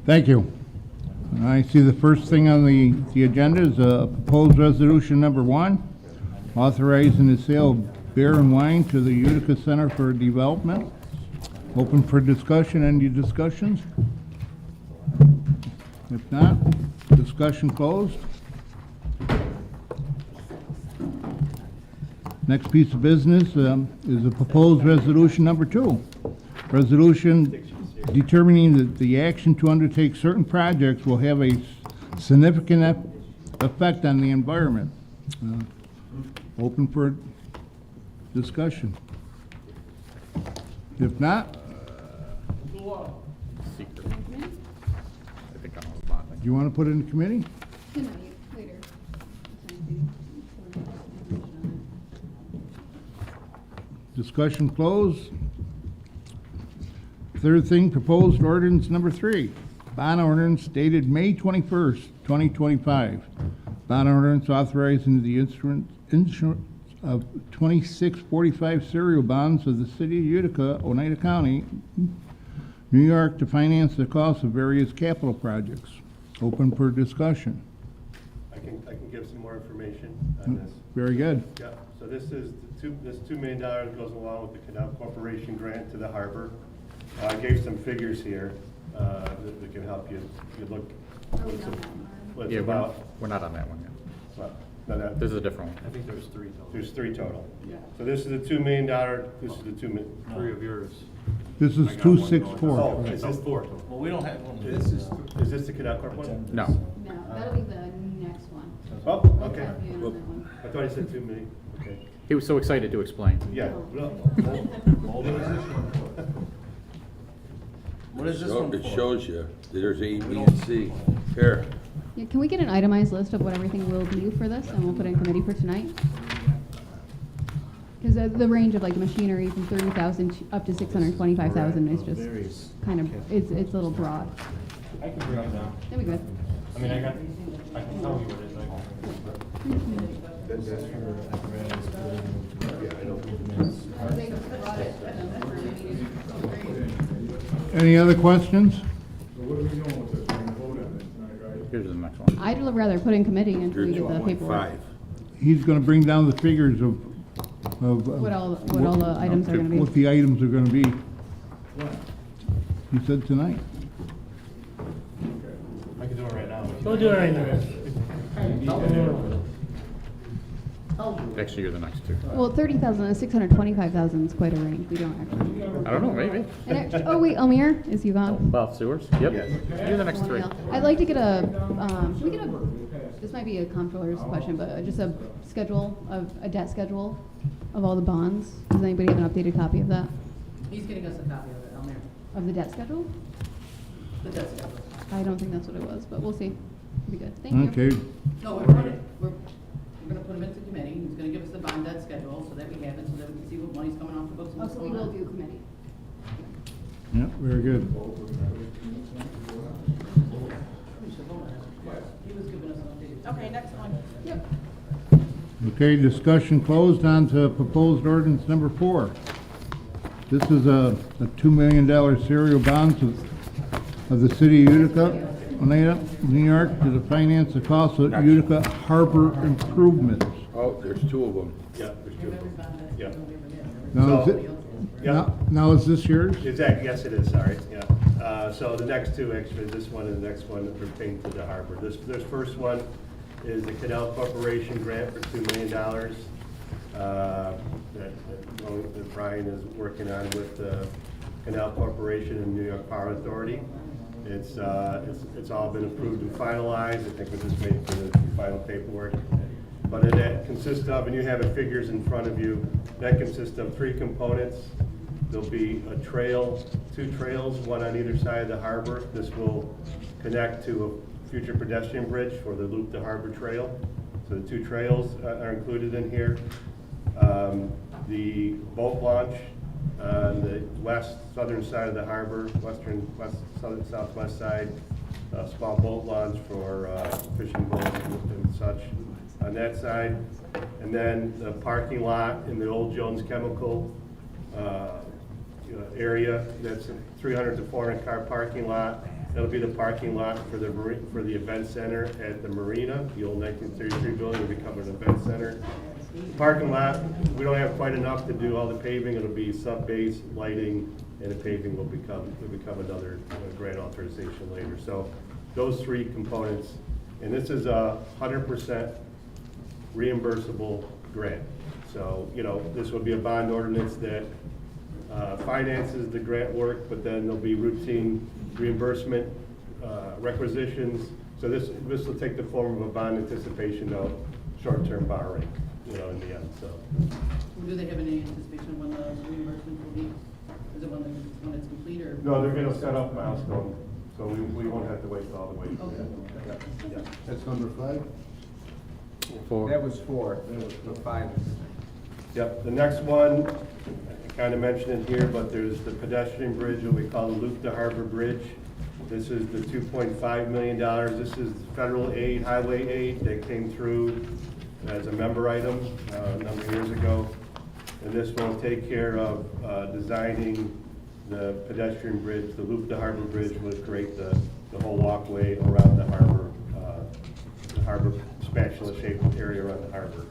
Thank you. I see the first thing on the agenda is proposed resolution number 1, authorizing the sale of beer and wine to the Utica Center for Development. Open for discussion. Any discussions? If not, discussion closed. Next piece of business is a proposed resolution number 2. Resolution determining that the action to undertake certain projects will have a significant effect on the environment. Open for discussion. If not, Secret. I think I'm on do you want to put it in committee? No, later. Discussion closed. Third thing, proposed ordinance number 3. Bond ordinance dated May 21st, 2025. Bond ordinance authorizing the insurance of 2645 serial bonds of the city of Utica, Oneida County, New York, to finance the cost of various capital projects. Open for discussion. I can give some more information on this. Very good. Yeah, so this is, this $2 million goes along with the Canal Corporation grant to the harbor. I gave some figures here that can help you look what it's Yeah, about. we're not on that one yet. Well, no, This is a different one. I think there's 3 total. There's 3 total. So this is the $2 million, this is the 2 million. 3 of yours. This is I got one 264. Oh, It's is this, 4. Well, we don't have one. is this the Canal Corp one? No. No, that'll be the next one. Oh, We'll okay. have you on that one. I thought he said 2 million, okay. He was so excited to explain. Yeah. What is this So one it for? shows you, there's A, B, and C. Here, Yeah, can we get an itemized list of what everything will be for this, and we'll put it in committee for tonight? Because the range of like machinery from 30,000 up to 625,000 is just kind of, it's a little broad. I can bring it down. That'd be good. I mean, I can tell you what it is. Any other questions? Here's the next one. I'd rather put in committee until we you're get the paperwork. 2.5. He's going to bring down the figures of What all the items are gonna be. What the items are going to be. He said tonight. I can do it right now. We'll do it right now. Actually, you're the next 2. Well, 30,000 and 625,000 is quite a range. We don't actually. I don't know, maybe. Oh wait, Amir, is you gone? About sewers? Yep. Yes. You're the next 3. I'd like to get can we get this might be a comptroller's question, but just a debt schedule of all the bonds. Does anybody have an updated copy of that? He's getting us a copy of it, Elmer. Of the debt schedule? The debt schedule. I don't think that's what it was, but we'll see. It'll be good. Thank you. Okay. No, we're gonna put him into committee. He's gonna give us the bond debt schedule so that we have it, so that we can see what money's coming off the books and Oh, what's so we going will on. do committee. Yeah, very good. He was giving us an update. Okay, next one. Yep. Okay, discussion closed. On to proposed ordinance number 4. This is a $2 million serial bonds of the city of Utica, Oneida, New York, to finance the cost of Utica harbor improvements. Oh, there's 2 of them. Yeah, there's 2 of them. Yeah. Now, is So- it, Yeah. now is this yours? Exactly, yes, it is, sorry, yeah. So the next 2, actually, this one and the next one pertain to the harbor. This first one is the Canal Corporation grant for $2 million that Brian is working on with the Canal Corporation and New York Power Authority. It's all been approved and finalized. I think we're just waiting for the final paperwork. But it consists of, and you have the figures in front of you, that consists of 3 components. There'll be a trail, 2 trails, one on either side of the harbor. This will connect to a future pedestrian bridge for the Loop to Harbor Trail. So the 2 trails are included in here. The boat launch on the southern side of the harbor, southwest side, small boat launch for fishing boats and such on that side. And then the parking lot in the old Jones Chemical area, that's a 300 to 400 car parking lot. That'll be the parking lot for the event center at the marina. The old 1933 building will become an event center. Parking lot, we don't have quite enough to do all the paving. It'll be sub-base, lighting, and the paving will become another grant authorization later. So those three components, and this is a 100% reimbursable grant. So, this will be a bond ordinance that finances the grant work, but then there'll be routine reimbursement requisitions. So this will take the form of a bond anticipation note, short-term borrowing, in the end, so. Do they have any anticipation when the reimbursement will be? Is it when it's complete or? No, they're gonna set up milestone, so we won't have to wait all the way. Okay. Yeah. That's number 5? Four. was 4, that was the 5. Yep, the next one, I kind of mentioned it here, but there's the pedestrian bridge, what we call the Utica Harbor Bridge. This is the $2.5 million. This is federal aid, highway aid that came through as a member item a number of years ago. And this will take care of designing the pedestrian bridge. The Utica Harbor Bridge would create the whole walkway around the harbor spatula-shaped area around the harbor.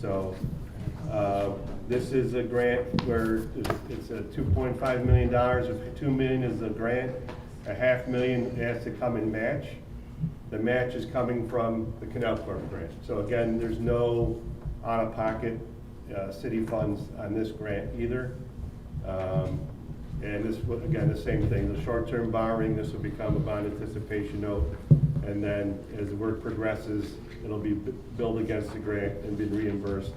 So this is a grant where it's a $2.5 million. If $2 million is a grant, $500,000 has to come in match. The match is coming from the Canal Corp grant. So again, there's no out-of-pocket city funds on this grant either. And this, again, the same thing, the short-term borrowing, this will become a bond anticipation note. And then as the work progresses, it'll be billed against the grant and be reimbursed.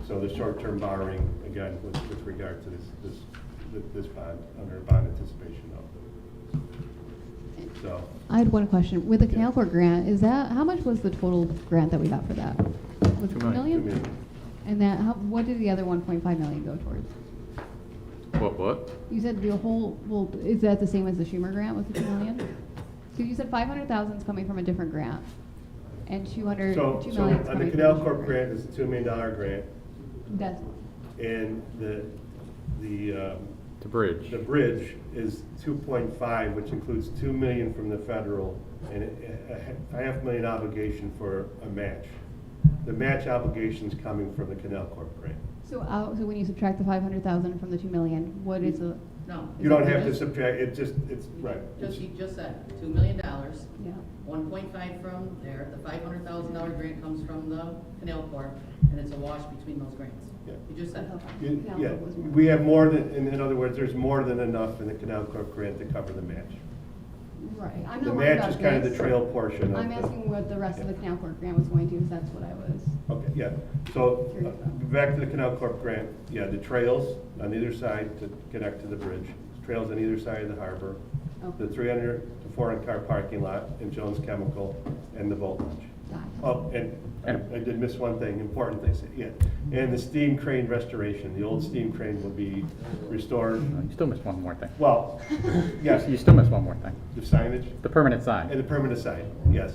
So the short-term borrowing, again, with regard to this bond, under a bond anticipation note. So, I had one question. With the Canal Corp grant, how much was the total grant that we got for that? Was it 2 million? $2 million. And what did the other 1.5 million go towards? What? You said is that the same as the Schumer grant with the 2 million? Because you said 500,000 is coming from a different grant, and 2 million So is on the coming Canal from Corp Schumer. grant, it's a $2 million grant, That's and the The bridge. the bridge is 2.5, which includes 2 million from the federal and a $500,000 obligation for a match. The match obligation is coming from the Canal Corp grant. so when you subtract the 500,000 from the 2 million, what is the? No. You don't have to subtract, it's, right. He just said, $2 million, Yeah. 1.5 from there, the $500,000 grant comes from the Canal Corp, and it's a wash between those grants. Yeah. You just said. Canal Yeah, Corp was more. we have more than, in other words, there's more than enough in the Canal Corp grant to cover the match. Right. I'm The not worried match about is kind of the this. trail portion of I'm the. asking what the rest of the Canal Corp grant was going to, because that's what I was. Okay, yeah, so, Curious about. back to the Canal Corp grant, yeah, the trails on either side to connect to the bridge, trails on either side of the harbor, Okay. the 300 to 400 car parking lot in Jones Chemical, and the boat launch. Got it. Oh, and I did miss one thing, important thing, yeah, and the steam crane restoration, the old steam crane will be restored, You still missed one more thing. well, yes, You still missed one more thing. the signage, The permanent sign. and the permanent sign, yes.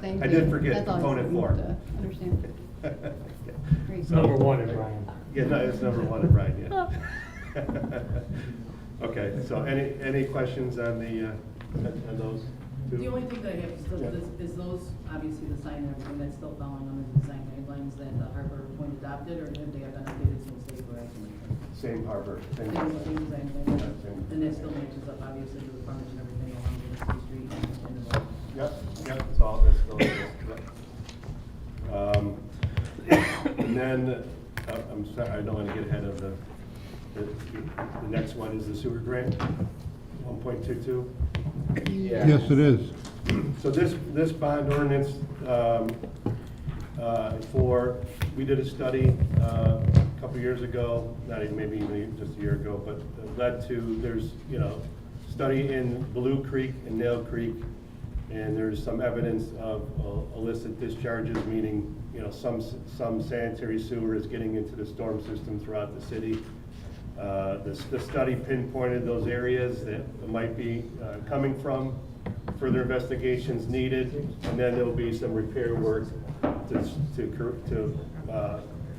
Thank I you. did forget That's all I component need 4. to understand. Great. It's number 1 in Brian. Yeah, no, it's number 1 at Brian, yeah. Okay, so any questions on on those two? The only thing that I have is those, obviously the sign and everything, that's still following under the design guidelines that the Harbor Point adopted, or have they been updated since they were actually? Same harbor. Same design guidelines, and that still matches up obviously to the frontage and everything along the street and the road. Yep, it's all, that's still, yep. And then, I'm sorry, I don't want to get ahead of the next one is the sewer grant, 1.22. Yes, it is. So this bond ordinance, we did a study a couple years ago, not even, maybe even just a year ago, but it led to, there's, study in Blue Creek and Nail Creek, and there's some evidence of illicit discharges, meaning, some sanitary sewer is getting into the storm system throughout the city. The study pinpointed those areas that it might be coming from. Further investigations needed, and then there will be some repair work to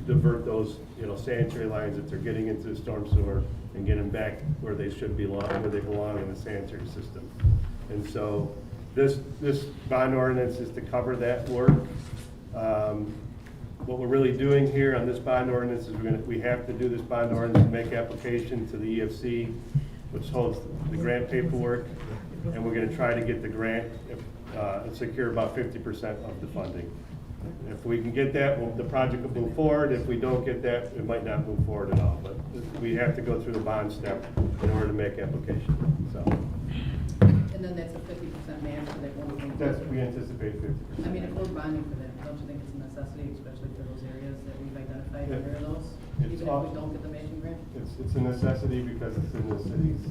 divert those, sanitary lines if they're getting into the storm sewer and get them back where they should belong, where they belong in the sanitary system. And so this bond ordinance is to cover that work. What we're really doing here on this bond ordinance is we have to do this bond ordinance to make application to the EFC, which holds the grant paperwork, and we're gonna try to get the grant, and secure about 50% of the funding. If we can get that, the project will move forward. If we don't get that, it might not move forward at all, but we have to go through the bond step in order to make application, so. And then that's a 50% match for that one thing. We anticipate 50%. I mean, if we're bonding for that, don't you think it's a necessity, especially for those areas that we've identified, Yeah. where are those? It's Even if all- we don't get the matching grant? It's a necessity because it's in the city's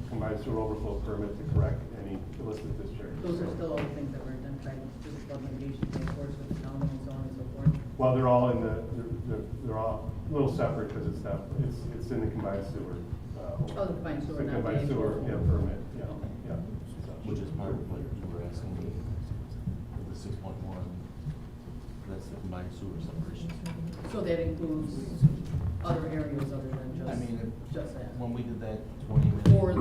combined sewer overflow permit to correct any illicit discharge. Those are still all the things that were identified through the flood mitigation task force with the county and so on and so forth. Well, they're all in they're all a little separate because it's in the combined sewer. Oh, the combined sewer, The not the combined sewer, actual- yeah, permit, yeah, Okay. yeah. Which is part of what you were asking me, for the 6.1, that's the combined sewer separation. So that includes other areas other than I mean, just that? when we did that 20 minutes. For the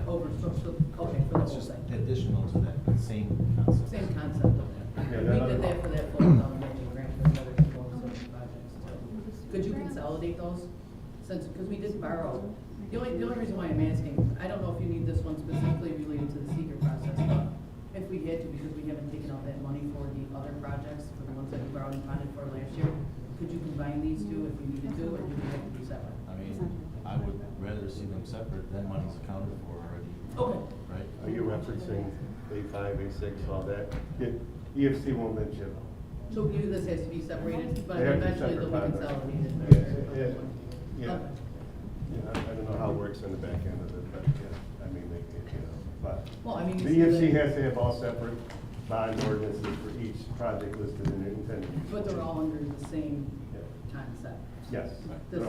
over, okay, for the It's whole just thing? additional to that, same concept. Same concept of that. Yeah, We that- did that for that full matching grant for the other components of the projects too. Could you consolidate those? Since, because we did borrow. The only reason why I'm asking, I don't know if you need this one specifically related to the seeker process, but if we had to, because we haven't taken out that money for the other projects, for the ones that we borrowed and funded for last year, could you combine these two if we needed to, or do they have to be separate? I mean, I would rather see them separate, then money's accounted for already. Okay. Right? Are you referencing A5, A6, all that? Yeah, EFC won't let you. So you, this has to be separated, but They have to be eventually they'll be separate bonds. consolidated. Yeah. Okay. Yeah, I don't know how it works on the back end of it, but yeah, I mean, but. Well, I mean, you The see EFC that- has to have all separate bond ordinances for each project listed in the intended use. But they're all under the same Yeah. concept. Yes.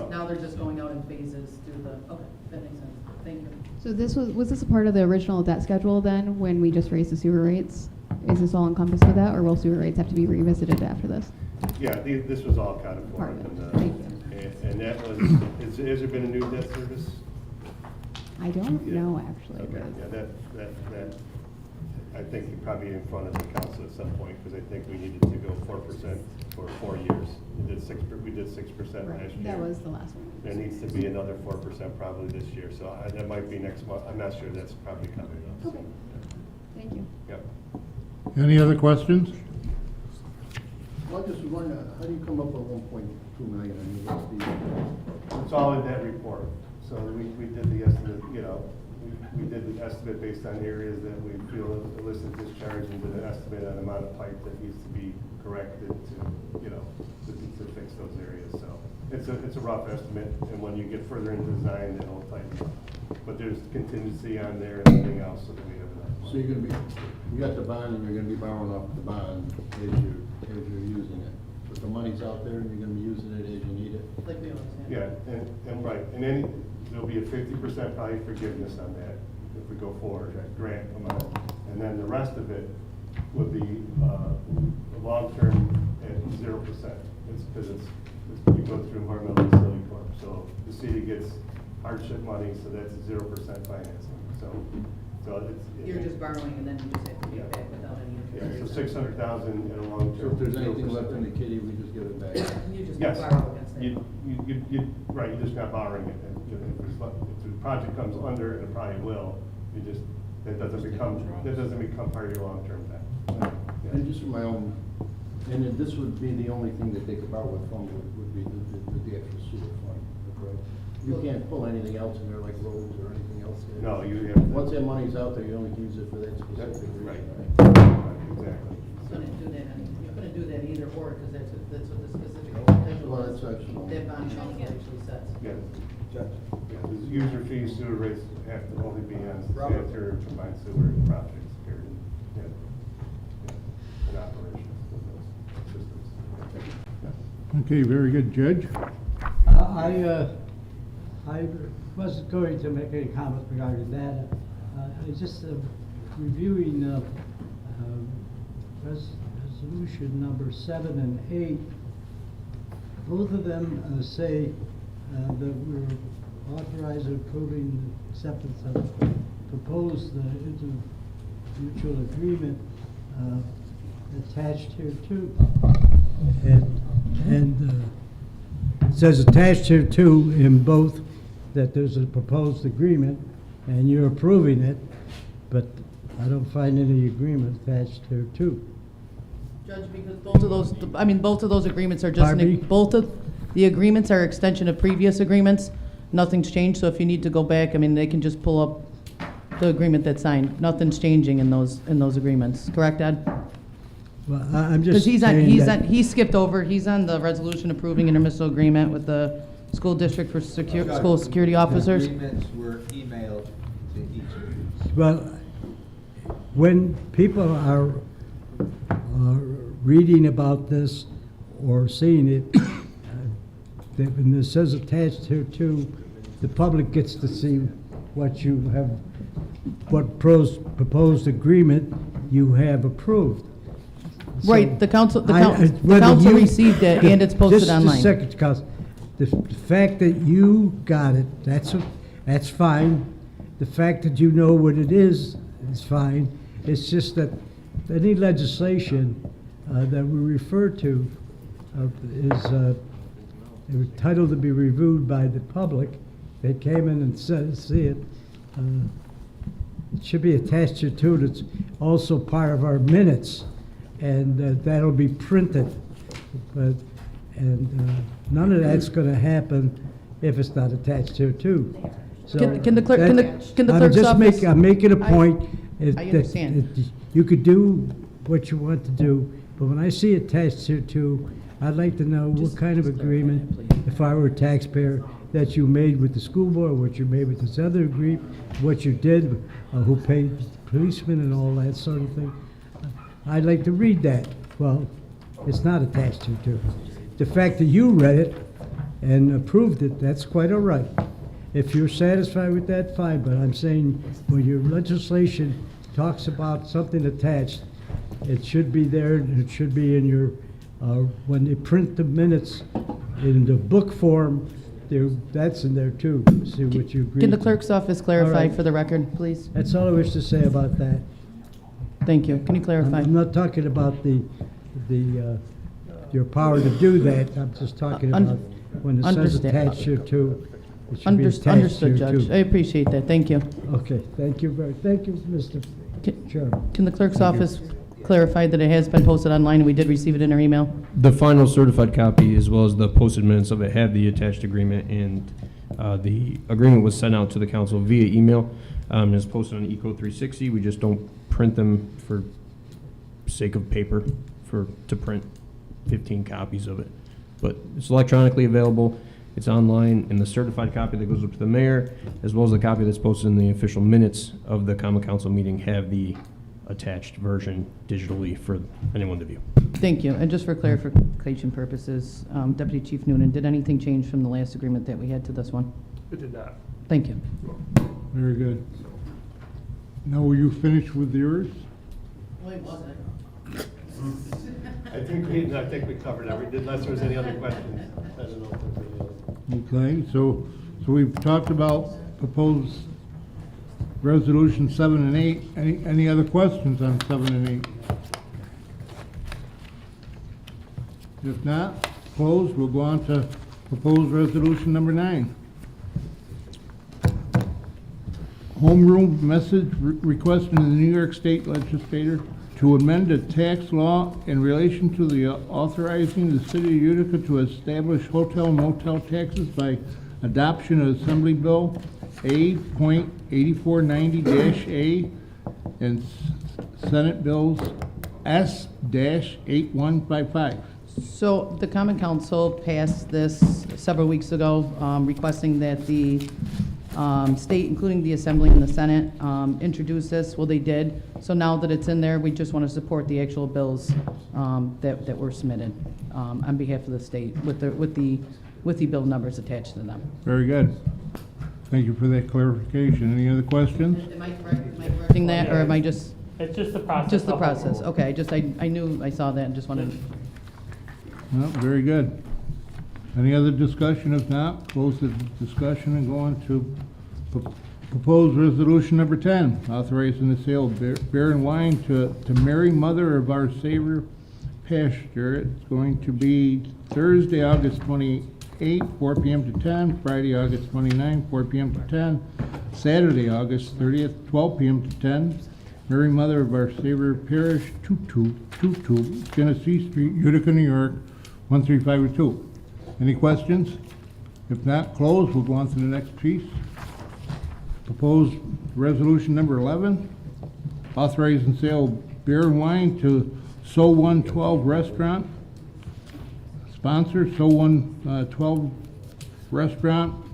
Now they're just going out in phases through the, okay, that makes sense. Thank you. So this was this a part of the original debt schedule then, when we just raised the sewer rates? Is this all encompassed with that, or will sewer rates have to be revisited after this? Yeah, this was all accounted for. Part of it. and, Thank you. And that was, has there been a new debt service? I don't Yeah. know, actually. Okay, yeah, that, I think you probably in front of the council at some point, because I think we needed to go 4% for 4 years. We did 6% Right, last year. that was the last one. There needs to be another 4% probably this year, so that might be next month, I'm not sure, that's probably coming up. so, Okay. Thank you. Yep. Any other questions? Well, I just wonder, how do you come up with 1.2 million? I mean, what's the, It's all in that report, so we did the estimate, we did the estimate based on areas that we feel illicit discharge and did an estimate on the amount of pipe that needs to be corrected to fix those areas, so. It's a rough estimate, and when you get further into design, it'll tighten up. But there's contingency on there and everything else, so that we have enough. so you're gonna be, you got the bond and you're gonna be borrowing off the bond as you're using it. But the money's out there and you're gonna be using it as you need it. Like we always have. Yeah, and right, and then there'll be a 50% probably forgiveness on that if we go forward, that grant amount. And then the rest of it would be long-term at 0%. It's because you go through environmental facility corp. So the city gets hardship money, so that's 0% financing. So it's. You're just borrowing and then you just have to pay it back without any Yeah, interest. so 600,000 in a long-term. So if there's anything 0%. left in the kitty, we just give it back. You just Yes, borrow against that. right, you're just not borrowing it. And, if the project comes under, and it probably will, that doesn't become part of your long-term debt. And just for my own, and then this would be the only thing that they could borrow with from would be the actual sewer fund, correct? You can't pull anything else in there like roads or anything else? No, you have to. Once that money's out there, you only can use it for that That's specific reason, right. right? Right, exactly. You couldn't do that either or, because that's what the specific schedule Well, is. that's actually. That bond actually sets. Yeah. Yeah, the user fees, sewer rates have to only be on sanitary or combined sewer projects, period. Yeah. And operations of those systems. Yeah. Okay, very good. Judge? I wasn't going to make any comment regarding that. I was just reviewing resolution number 7 and 8. Both of them say that we're authorizing approving the acceptance of proposed mutual agreement attached here too. And it says attached here too in both that there's a proposed agreement and you're approving it, but I don't find any agreement attached here too. Judge, because both of those agreements are just, Pardon me? both of the agreements are extension of previous agreements. Nothing's changed, so if you need to go back, they can just pull up the agreement that's signed. Nothing's changing in those agreements. Correct, Ed? Well, I'm Because just saying that. he skipped over, he's on the resolution approving intermunicipal agreement with the school district for school security officers. Agreements were emailed to each of you. Well, when people are reading about this or seeing it, when it says attached here too, the public gets to see what you have, what proposed agreement you have approved. So Right, the council whether council you- received it and it's posted online. Just a second, Council. The fact that you got it, that's fine. The fact that you know what it is fine. It's just that any legislation that we refer to is entitled to be reviewed by the public. They came in and see it. It should be attached here too. It's also part of our minutes, and that'll be printed. But none of that's going to happen if it's not attached here too. So Can the clerk- that- can the I'm clerk's just office- I'm making a I- point. I understand. You could do what you want to do, but when I see attached here too, I'd like to know what kind of agreement, if I were a taxpayer, that you made with the school board, what you made with this other agreement, what you did, who paid policemen and all that sort of thing. I'd like to read that. Well, it's not attached here too. The fact that you read it and approved it, that's quite all right. If you're satisfied with that, fine, but I'm saying when your legislation talks about something attached, it should be there, and it should be in your, when they print the minutes in the book form, that's in there too, see what you agreed Can the to. clerk's office All clarify right. for the record, please? That's all I wish to say about that. Thank you. Can you clarify? I'm not talking about your power to do that, I'm just talking about when it says Understand. attached here too, it should be attached here Understood, Judge. I too. appreciate that. Thank you. Okay, thank you Mr. Chairman. Can the clerk's office clarify that it has been posted online and we did receive it in our email? The final certified copy, as well as the posted minutes of it, have the attached agreement, and the agreement was sent out to the council via email. It's posted on Eco 360. We just don't print them for sake of paper to print 15 copies of it. But it's electronically available. It's online, and the certified copy that goes up to the mayor, as well as the copy that's posted in the official minutes of the common council meeting, have the attached version digitally for anyone to view. Thank you. And just for clarification purposes, Deputy Chief Noonan, did anything change from the last agreement that we had to this one? It did not. Thank you. Very good. Now, were you finished with yours? Wait, wasn't it? I think we covered everything, unless there's any other questions. I don't know if there's any others. Okay, so we've talked about proposed resolution 7 and 8. Any other questions on 7 and 8? If not, closed, we'll go on to proposed resolution number 9. Homeroom message request from the New York State Legislature to amend the tax law in relation to the authorizing the city of Utica to establish hotel motel taxes by adoption of Assembly Bill A.8490-A and Senate Bills S-8155. So the Common Council passed this several weeks ago, requesting that the state, including the Assembly and the Senate, introduce this. Well, they did. So now that it's in there, we just want to support the actual bills that were submitted on behalf of the state with the bill numbers attached to them. Very good. Thank you for that clarification. Any other questions? Am I correcting that, or am I just? It's just the process. Just the of process. approval. Okay, I knew I saw that and just wanted. No, very good. Any other discussion? If not, close the discussion and go on to Proposed resolution number 10, authorizing the sale of beer and wine to Mary Mother of Our Savior Pasture. It's going to be Thursday, August 28, 4 p.m. to 10, Friday, August 29, 4 p.m. to 10, Saturday, August 30th, 12 p.m. to 10. Mary Mother of Our Savior Parish, 2222 Genesee Street, Utica, New York, 13502. Any questions? If not, closed. We'll go on to the next piece. Proposed resolution number 11, authorizing sale of beer and wine to So 112 Restaurant. Sponsor, So 112 Restaurant,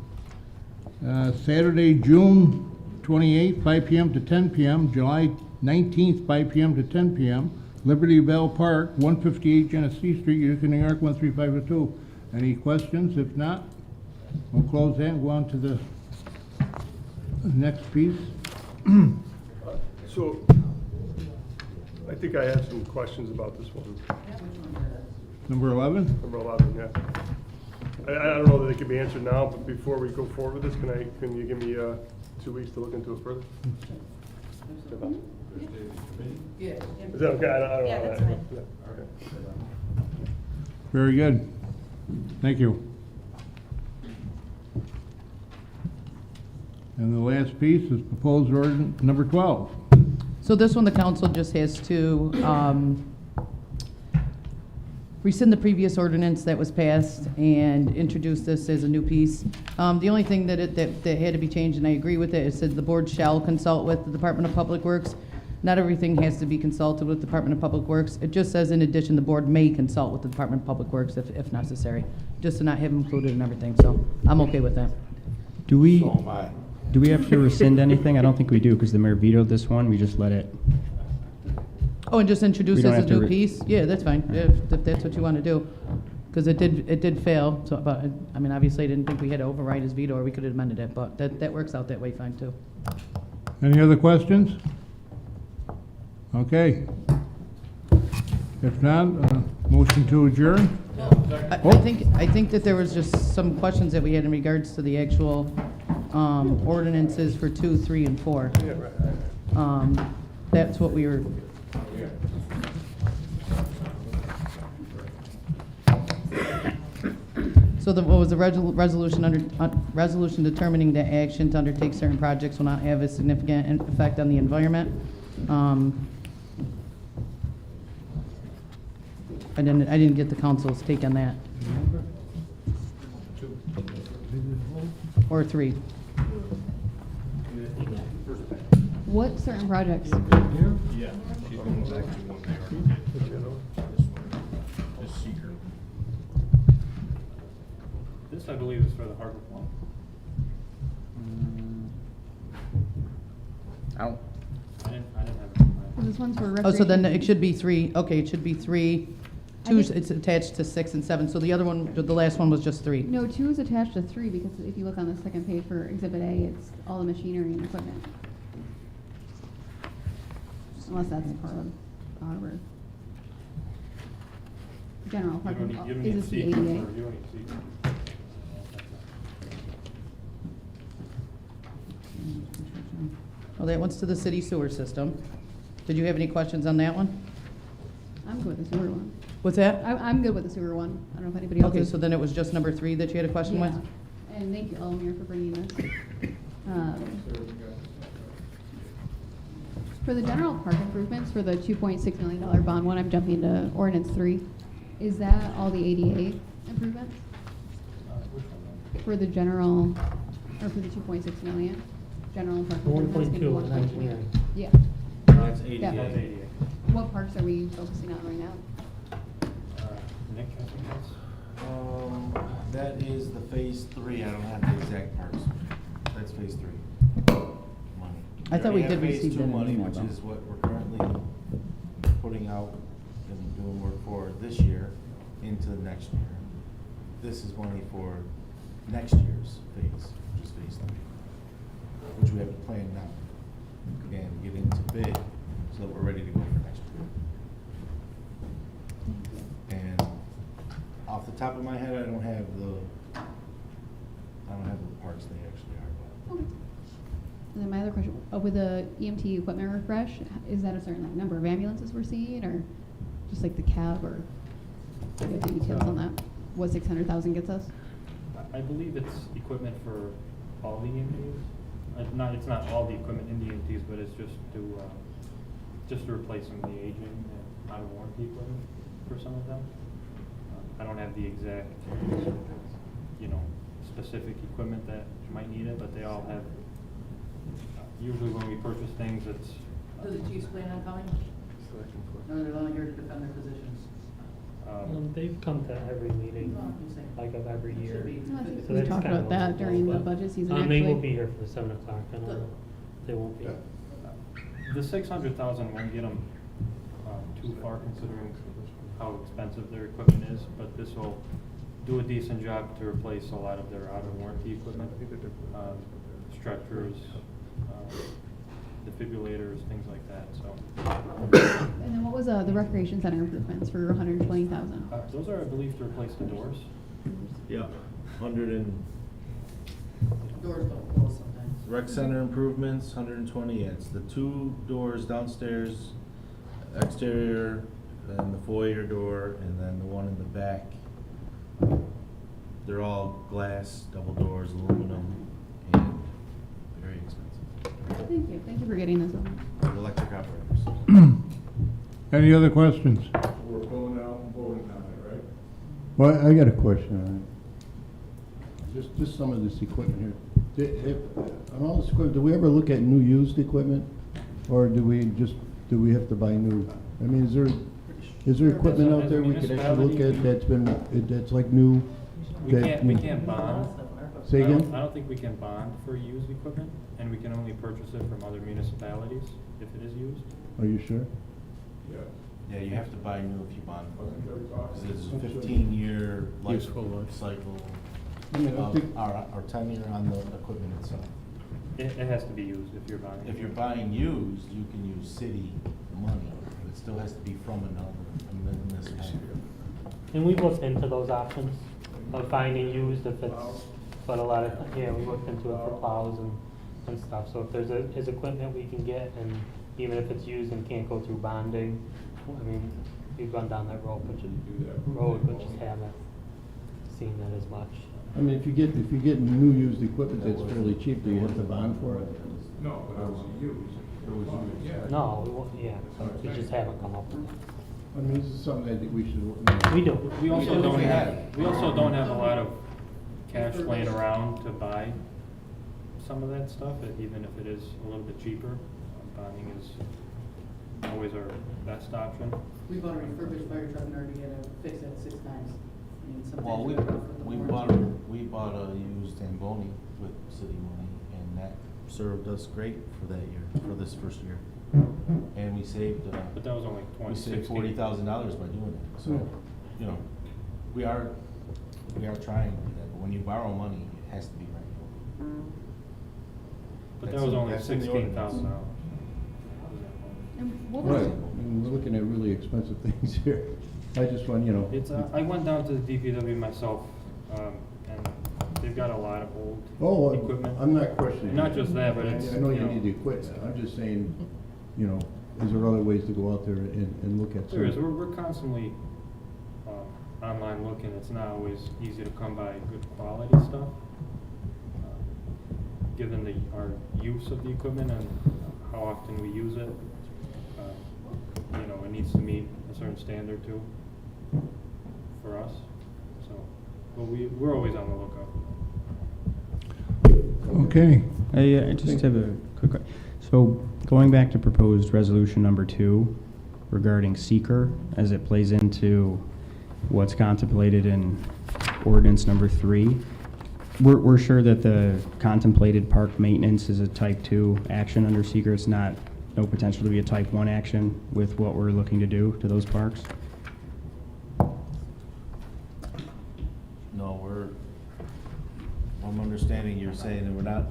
Saturday, June 28th, 5 p.m. to 10 p.m., July 19th, 5 p.m. to 10 p.m., Liberty Bell Park, 158 Genesee Street, Utica, New York, 13502. Any questions? If not, we'll close that and go on to the next piece. So, I think I have some questions about this one. Number 11? Number 11, yeah. I don't know that they can be answered now, but before we go forward with this, can you give me 2 weeks to look into it further? Yeah. Is that okay? I don't Yeah, know. that's fine. Yeah, okay. Very good. Thank you. And the last piece is proposed ordinance number 12. So this one, the council just has to rescind the previous ordinance that was passed and introduce this as a new piece. The only thing that had to be changed, and I agree with it, it said the board shall consult with the Department of Public Works. Not everything has to be consulted with the Department of Public Works. It just says, in addition, the board may consult with the Department of Public Works if necessary, just to not have included in everything, so I'm okay with that. Do we, So am I. do we have to rescind anything? I don't think we do, because the mayor vetoed this one, we just let it. Oh, and just introduce We don't this as have a to new piece? Yeah, that's fine, if that's what you want to do. Because it did fail, so, but, I mean, obviously, I didn't think we had to override his veto, or we could have amended it, but that works out that way fine, too. Any other questions? Okay. If not, motion to adjourn? I think that there was just some questions that we had in regards to the actual ordinances for 2, 3, and 4. Yeah, right. That's what we were. So what was the resolution determining that action to undertake certain projects will not have a significant effect on the environment. I didn't get the council's take on that. Or 3. What certain projects? Yeah, she's going back to one there. Just seeker. This, I believe, is for the Hardwick one. I didn't have it. This one's for recreation. Oh, so then it should be 3. Okay, it should be 3. I 2, think- it's attached to 6 and 7. So the other one, the last one was just 3. No, 2 is attached to 3 because if you look on the second page for Exhibit A, it's all the machinery and equipment. Unless that's part of our general You park. don't need, you don't Is need this the seeker for, you ADA? don't need seeker. Well, that one's to the city sewer system. Did you have any questions on that one? I'm good with the sewer one. What's that? I'm good with the sewer one. I don't know if anybody else Okay, is. so then it was just number 3 that you had a question with? Yeah. And thank you, Elmir, for bringing this. For the general park improvements, for the $2.6 million bond one, I'm jumping to ordinance 3. Is that all the ADA improvements? For the general, or for the 2.6 million? General park improvements? 1.2 one is point engineering. two. Yeah. That's Yeah. ADA. What parks are we focusing on right now? Nick, I think that's. That is the phase 3, I don't have the exact parts. That's phase 3 money. I thought we already did have receive phase 2 that in money, email, which though. is what we're currently putting out and doing work for this year into next year. This is money for next year's phase, which is phase 3, which we have to plan now and get into bid so that we're ready to go for next year. And off the top of my head, I don't have the parts they actually are. Okay. And then my other question, with the EMT equipment refresh, is that a certain like number of ambulances we're seeing, or just like the cab, or do you have the details on that? What 600,000 gets us? I believe it's equipment for all the EMTs. It's not all the equipment in the EMTs, but it's just to replace some of the aging and out of warranty equipment for some of them. I don't have the exact, specific equipment that might need it, but they all have, usually when we purchase things, it's. Do the chiefs plan on coming? No, they're only here to defend their positions. They've come to every meeting, like of every year. No, I think So we that's talked kind about of that a- during the but, budget season, They actually. won't be here for 7 o'clock, I don't know. They won't be. The 600,000 won't get them too far considering how expensive their equipment is, but this will do a decent job to replace a lot of their out of warranty equipment, stretchers, defibrillators, things like that. So And then what was the recreation center improvements for 120,000? those are, I believe, to replace the doors. Yeah, 100 and, Doors don't close sometimes. rec center improvements, 120, it's the 2 doors downstairs, exterior, and the foyer door, and then the one in the back. They're all glass, double doors, aluminum, and very expensive. Thank you for getting this one. Electric operators. Any other questions? We're pulling out and voting on it, right? Well, I got a question on it. Just some of this equipment here. On all this equipment, do we ever look at new used equipment? Or do we have to buy new? I mean, is there equipment out there we could actually look at that's like new? We can't bond. Say again? I don't think we can bond for used equipment, and we can only purchase it from other municipalities if it is used. Are you sure? Yeah, you have to buy new if you bond for it. Because it's a 15-year life cycle, I mean, I think- or 10-year on the equipment itself. It has to be used if you're buying. If you're buying used, you can use city money, but it still has to be from another municipality. And we looked into those options of finding used if it's, but a lot of, yeah, we looked into it for plows and stuff. So if there's equipment we can get, and even if it's used and can't go through bonding, I mean, we've gone down that road, but just haven't seen that as much. I mean, if you get new used equipment that's fairly cheap, do you have to bond for it? No, but it was used. It was used. Yeah. No, we won't, yeah, we just haven't come up with it. I mean, this is something I think we should look into. We do. We also do. don't We have, have. we also don't have a lot of cash laying around to buy some of that stuff, even if it is a little bit cheaper. Bonding is always our best option. We bought a refurbished fire truck and already had to fix that 6 times. I mean, sometimes Well, you gotta go for the we bought a used Zamboni with city money, and that served us great for that year, for this first year. And we saved, But that was only we saved 2016. $40,000 by doing it. So, you know, we are trying to do that, but when you borrow money, it has to be right. But that was only That's in the ordinance. $16,000. And what Right, was, I mean, we're looking at really expensive things here. I just want, you know. It's, I went down to the DPW myself, and they've got a lot of old equipment. I'm not questioning. Not just that, but it's, I know you you know, need the equipment. I'm just saying, you know, is there other ways to go out there and look at? There is, some- we're constantly online looking. It's not always easy to come by good quality stuff. Given our use of the equipment and how often we use it, you know, it needs to meet a certain standard too, for us. So, but we're always on the lookout. Okay. I just have a quick, so going back to proposed resolution number 2 regarding seeker, as it plays into what's contemplated in ordinance number 3, we're sure that the contemplated park maintenance is a type 2 action under seeker. It's not, no potential to be a type 1 action with what we're looking to do to those parks? No, I'm understanding you're saying that we're not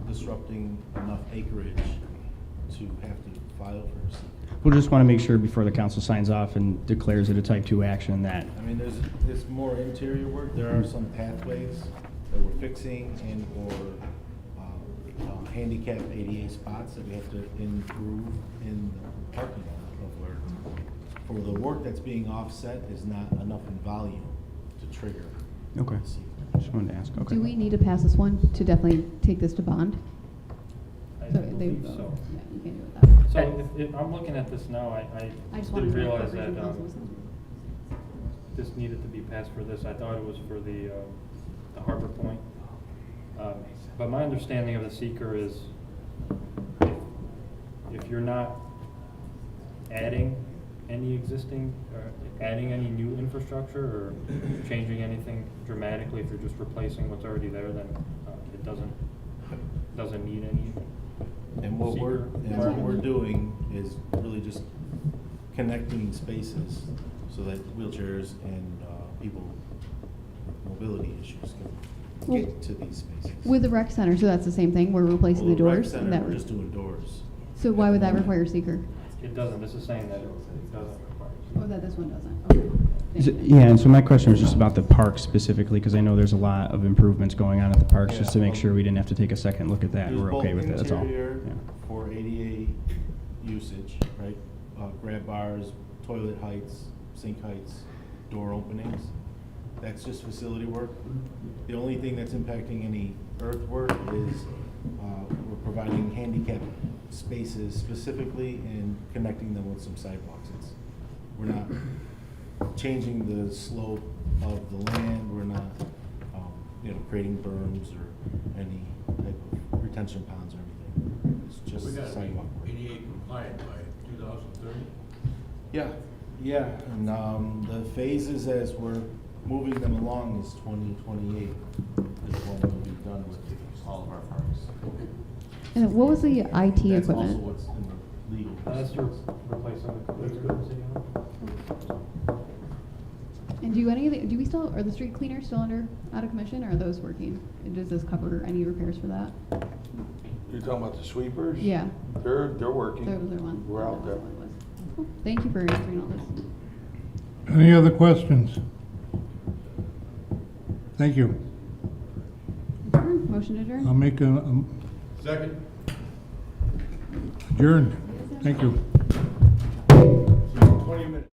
disrupting enough acreage to have to file for seeker. We'll just want to make sure before the council signs off and declares it a type 2 action that, I mean, there's more interior work. There are some pathways that we're fixing and or handicap ADA spots that we have to improve in the parking lot of where, for the work that's being offset is not enough in volume to trigger. Okay. the seeker. Just wanted to ask, okay. Do we need to pass this one to definitely take this to bond? I So believe so. Yeah, you can't do it that way. So if I'm looking at this now, I just wanted didn't to know realize if that, Corporation Council was saying. this needed to be passed for this. I thought it was for the Harbor Point. But my understanding of the seeker is if you're not adding any existing, adding any new infrastructure or changing anything dramatically, if you're just replacing what's already there, then it doesn't need any. And what we're, seeker and what we're doing is really just connecting spaces so that wheelchairs and people with mobility issues can Well, get to these spaces. With the rec center, so that's the same thing, we're replacing Well, the rec doors? center, and that we're would- just doing doors. So why would that require seeker? It doesn't. This is saying that it doesn't require. Oh, that this one doesn't, okay. Thank you. Yeah, and so my question was just about the parks specifically, because I know there's a lot of improvements going on at the parks, just to make sure we didn't have to take a second look at that, and There's we're okay both with it, that's all. interior Yeah. for ADA usage, right? Grab bars, toilet heights, sink heights, door openings. That's just facility work. The only thing that's impacting any earthwork is we're providing handicap spaces specifically and connecting them with some sidewalks. We're not changing the slope of the land. We're not, creating berms or any type of retention ponds or anything. It's just We gotta sidewalk be work. ADA compliant by 2030. Yeah, and the phases as we're moving them along is 2028 is when we'll be done with all of our parks. And then what was the IT That's also equipment? what's in the legal. That's to replace some of the equipment. And do we still, are the street cleaners still out of commission, or are those working? And does this cover any repairs for that? You're talking about the sweepers? Yeah. They're working. Those are ones. We're out there. That was what it was. Cool. Thank you for answering all this. Any other questions? Thank you. Adjourn. Motion to adjourn? I'll make a Second. adjourn. Thank you. 20 minutes.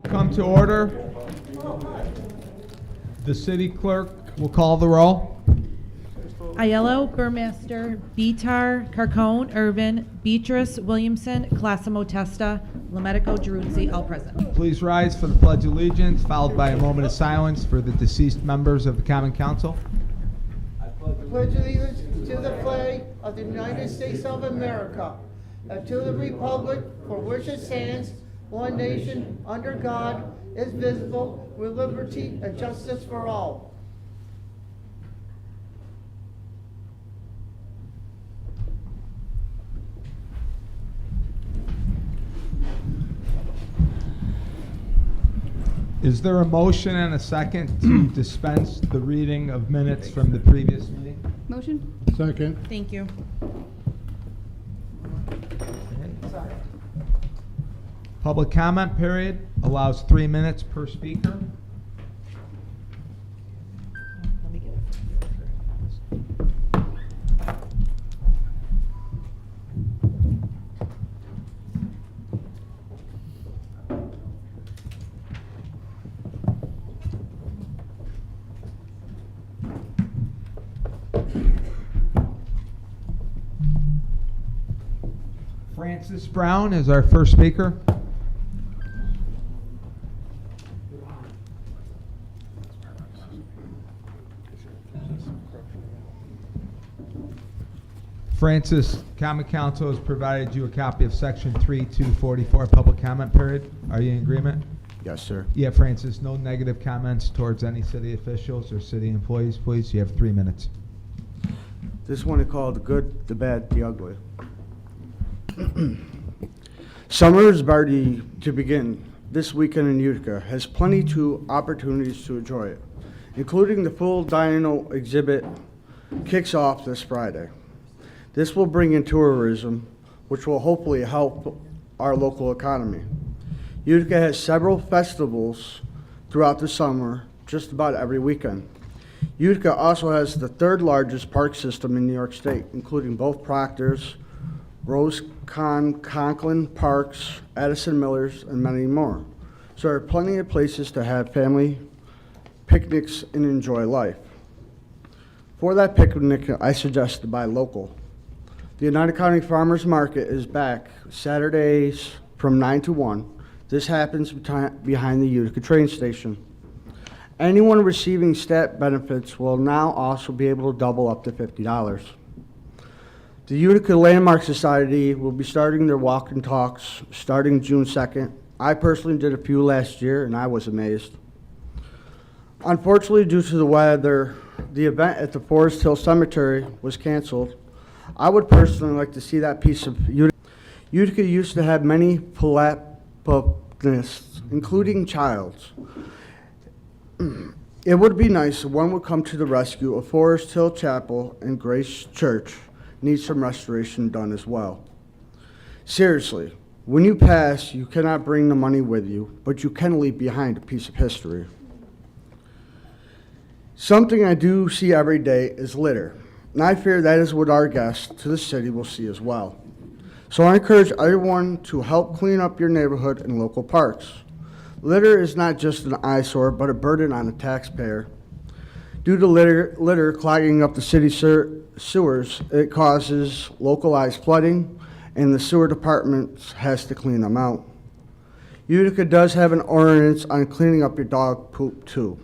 Come to order. The city clerk will call the roll. Aiello, Burmaster, Bitar, Carcone, Irvin, Beatrice, Williamson, Classimo Testa, Lemetico, Geruzzi, all present. Please rise for the Pledge of Allegiance, followed by a moment of silence for the deceased members of the Common Council. Pledge allegiance to the flag of the United States of America and to the republic for which it stands, one nation, under God, indivisible, with liberty and justice for all. Is there a motion and a second to dispense the reading of minutes from the previous meeting? Motion? Second. Thank you. Public comment period allows 3 minutes per speaker. Let me get it. Francis Brown is our first speaker. Francis, Common Council has provided you a copy of Section 3244 Public Comment Period. Are you in agreement? Yes, sir. Yeah, Francis, no negative comments towards any city officials or city employees, please. You have 3 minutes. This one is called The Good, the Bad, the Ugly. Summer is about to begin. This weekend in Utica has plenty of opportunities to enjoy it, including the full dino exhibit kicks off this Friday. This will bring in tourism, which will hopefully help our local economy. Utica has several festivals throughout the summer, just about every weekend. Utica also has the third largest park system in New York State, including both Proctor's, Conklin Parks, Addison Miller's, and many more. So there are plenty of places to have family picnics and enjoy life. For that picnic, I suggest to buy local. The United County Farmers Market is back Saturdays from 9 to 1. This happens behind the Utica train station. Anyone receiving STAT benefits will now also be able to double up to $50. The Utica Landmark Society will be starting their walk and talks starting June 2nd. I personally did a few last year and I was amazed. Unfortunately, due to the weather, the event at the Forest Hill Cemetery was canceled. I would personally like to see that piece of Utica. Utica used to have many philanthropists, including Childs. It would be nice if one would come to the rescue of Forest Hill Chapel and Grace Church needs some restoration done as well. Seriously, when you pass, you cannot bring the money with you, but you can leave behind a piece of history. Something I do see every day is litter, and I fear that is what our guests to the city will see as well. So I encourage everyone to help clean up your neighborhood and local parks. Litter is not just an eyesore, but a burden on the taxpayer. Due to litter clogging up the city sewers, it causes localized flooding, and the sewer department has to clean them out. Utica does have an ordinance on cleaning up your dog poop too.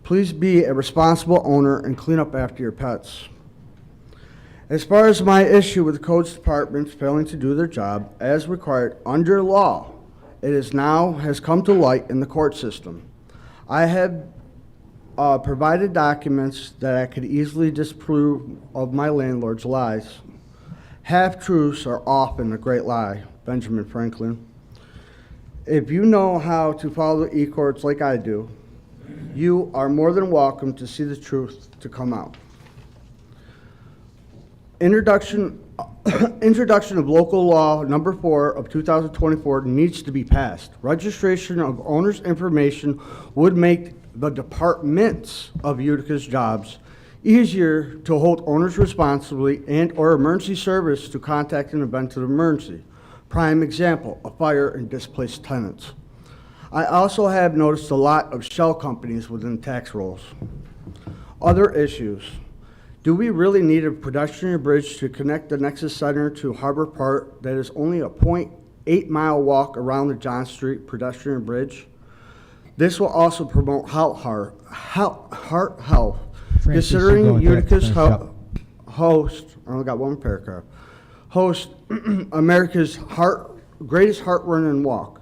Please be a responsible owner and clean up after your pets. As far as my issue with the codes department failing to do their job as required under law, it is now has come to light in the court system. I have provided documents that I could easily disprove of my landlord's lies. Half-truths are often a great lie, Benjamin Franklin. If you know how to follow the e-courts like I do, you are more than welcome to see the truth to come out. Introduction of local law number 4 of 2024 needs to be passed. Registration of owners' information would make the departments of Utica's jobs easier to hold owners responsibly and or emergency service to contact an event of emergency. Prime example, a fire and displaced tenants. I also have noticed a lot of shell companies within tax rolls. Other issues. Do we really need a pedestrian bridge to connect the Nexus Center to Harbor Park that is only a 0.8-mile walk around the John Street pedestrian bridge? This will also promote heart health. Francis, you're Considering going to have to Utica's finish up. host, I only got one paragraph, host America's greatest heart-running walk.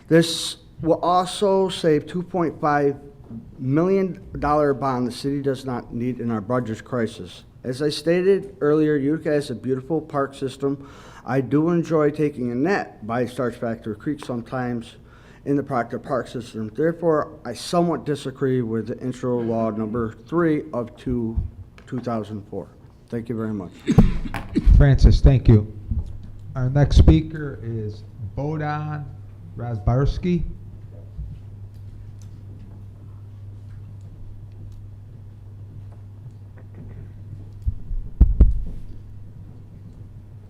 This will also save $2.5 million bond the city does not need in our budget crisis. As I stated earlier, Utica has a beautiful park system. I do enjoy taking a nap by Starch Factory Creek sometimes in the Proctor Park system. Therefore, I somewhat disagree with the intro law number 3 of 2004. Thank you very much. Francis, thank you. Our next speaker is Bodan Razbarsky.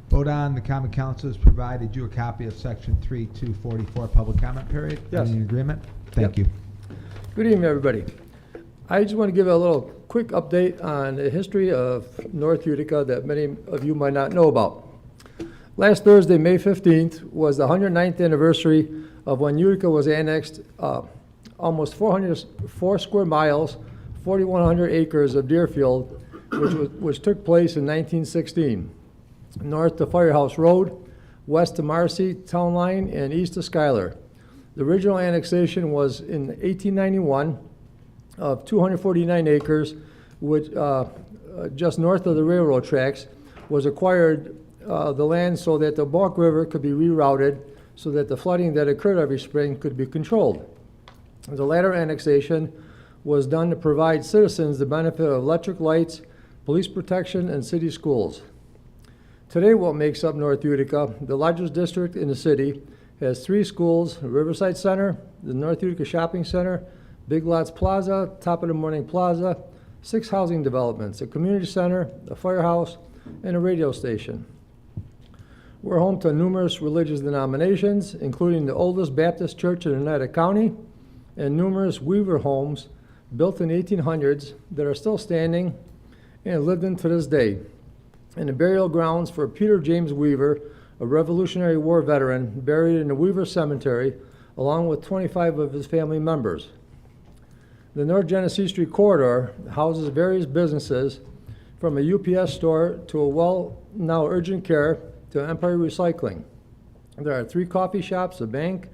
Bodan, the Common Council has provided you a copy of Section 3244 public comment period. Yes. Any agreement? Thank you. Good evening, everybody. I just want to give a little quick update on the history of North Utica that many of you might not know about. Last Thursday, May 15th, was the 109th anniversary of when Utica was annexed almost 404 square miles, 4,100 acres of Deerfield, which took place in 1916. North to Firehouse Road, west to Marcy, Town Line, and east to Schuyler. The original annexation was in 1891 of 249 acres, which just north of the railroad tracks, was acquired the land so that the Balk River could be rerouted so that the flooding that occurred every spring could be controlled. The latter annexation was done to provide citizens the benefit of electric lights, police protection, and city schools. Today, what makes up North Utica, the largest district in the city, has 3 schools: Riverside Center, the North Utica Shopping Center, Big Lots Plaza, Top of the Morning Plaza, 6 housing developments, a community center, a firehouse, and a radio station. We're home to numerous religious denominations, including the oldest Baptist church in Oneida County, and numerous Weaver homes built in the 1800s that are still standing and lived in to this day, and the burial grounds for Peter James Weaver, a Revolutionary War veteran, buried in the Weaver Cemetery, along with 25 of his family members. The North Genesee Street corridor houses various businesses, from a UPS store to a now urgent care to Empire Recycling. There are 3 coffee shops, a bank,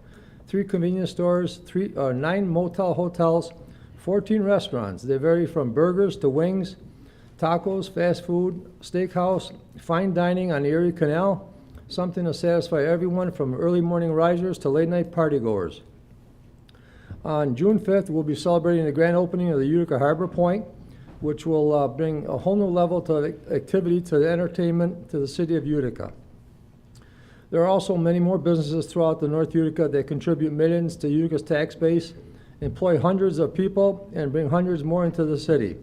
3 convenience stores, 9 motel hotels, 14 restaurants. They vary from burgers to wings, tacos, fast food, steakhouse, fine dining on the Erie Canal, something to satisfy everyone from early morning risers to late night partygoers. On June 5th, we'll be celebrating the grand opening of the Utica Harbor Point, which will bring a whole new level to activity to the entertainment to the city of Utica. There are also many more businesses throughout the North Utica that contribute millions to Utica's tax base, employ hundreds of people, and bring hundreds more into the city.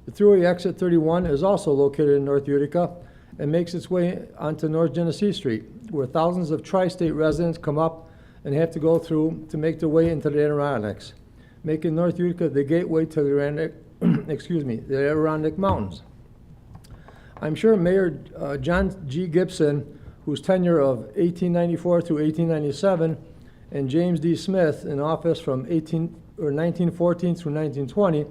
The thruway exit 31 is also located in North Utica and makes its way onto North Genesee Street, where thousands of tri-state residents come up and have to go through to make their way into the Adirondacks, making North Utica the gateway to the Adirondack Mountains. I'm sure Mayor John G. Gibson, whose tenure of 1894 through 1897, and James D. Smith in office from 1914 through 1920,